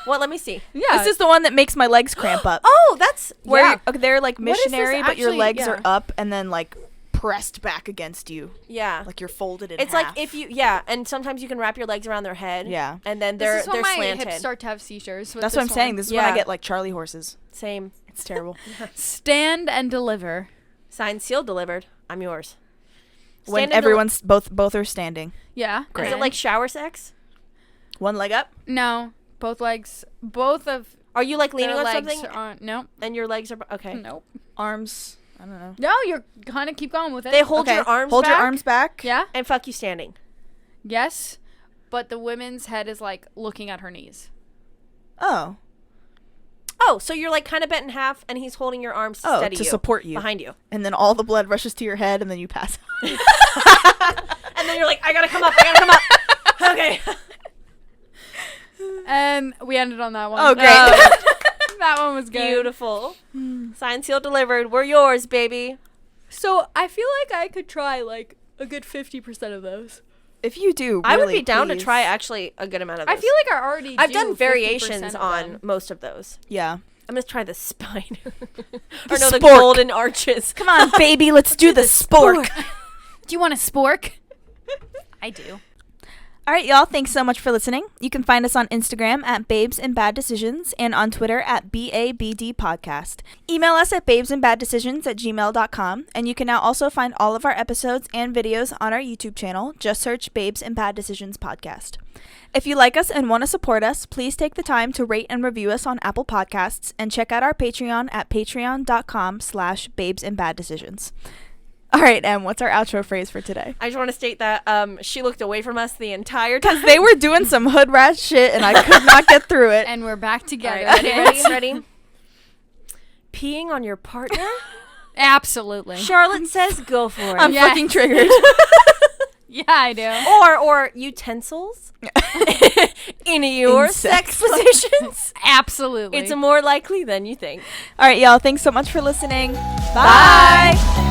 What? Let me see. Yeah. This is the one that makes my legs cramp up. Oh, that's Where yeah. they're like What is this missionary, but your actually- legs yeah. are up and then like pressed back against you. Yeah. Like you're folded in It's half. like if and sometimes you can wrap your legs around their head. Yeah. And then This they're is when my slanted. hips start to have seizures. With That's what I'm this saying. one. This is when I Yeah. get like Charlie horses. Same. It's terrible. Stand and deliver. Signed, sealed, delivered. I'm yours. When Stand and everyone's both are standing. Yeah. Great. Is it like shower sex? One leg up. No, both legs. Both of Are you like leaning their on legs something are nope. and your legs are okay? Nope. Arms. I don't know. No, you're kind of keep going with it. They hold your arms Hold back your arms back. Yeah. and fuck you standing. Yes. But the woman's head is like looking at her knees. Oh. Oh, so you're like kind of bent in half and he's holding your arms to Oh, steady to you. support you. Behind you. And then all the blood rushes to your head and then you pass out. And then you're like, I gotta come up. Okay. And we ended on that one. Oh, great. That one was good. Beautiful. Signed, sealed, delivered. We're yours, baby. So I feel like I could try like a good 50% of those. If you do, I would really, be down to please. try actually a good amount of those. I feel like I already I've do done 50% variations of on them. most of those. Yeah. I'm gonna try the spider. The Or no, the spork. golden arches. Come on, baby, let's do the spork. Do you want a spork? I do. All right, y'all. Thanks so much for listening. You can find us on Instagram at Babes and Bad Decisions and on Twitter at BABD Podcast. Email us at babesandbaddecisions@gmail.com. And you can now also find all of our episodes and videos on our YouTube channel. Just search Babes and Bad Decisions Podcast. If you like us and want to support us, please take the time to rate and review us on Apple Podcasts and check out our Patreon at patreon.com/babesandbaddecisions. All right, Em, what's our outro phrase for today? I just want to state that she looked away from us the entire time. Because they were doing some hood rat shit and I could not get through it. And we're back All together. right, ready? Peeing on your partner? Absolutely. Charlotte says go for it. I'm Yeah. fucking triggered. Yeah, I do. Or utensils in your sex Insects. positions. Absolutely. It's more likely than you think. All right, y'all. Thanks so much for listening. Bye.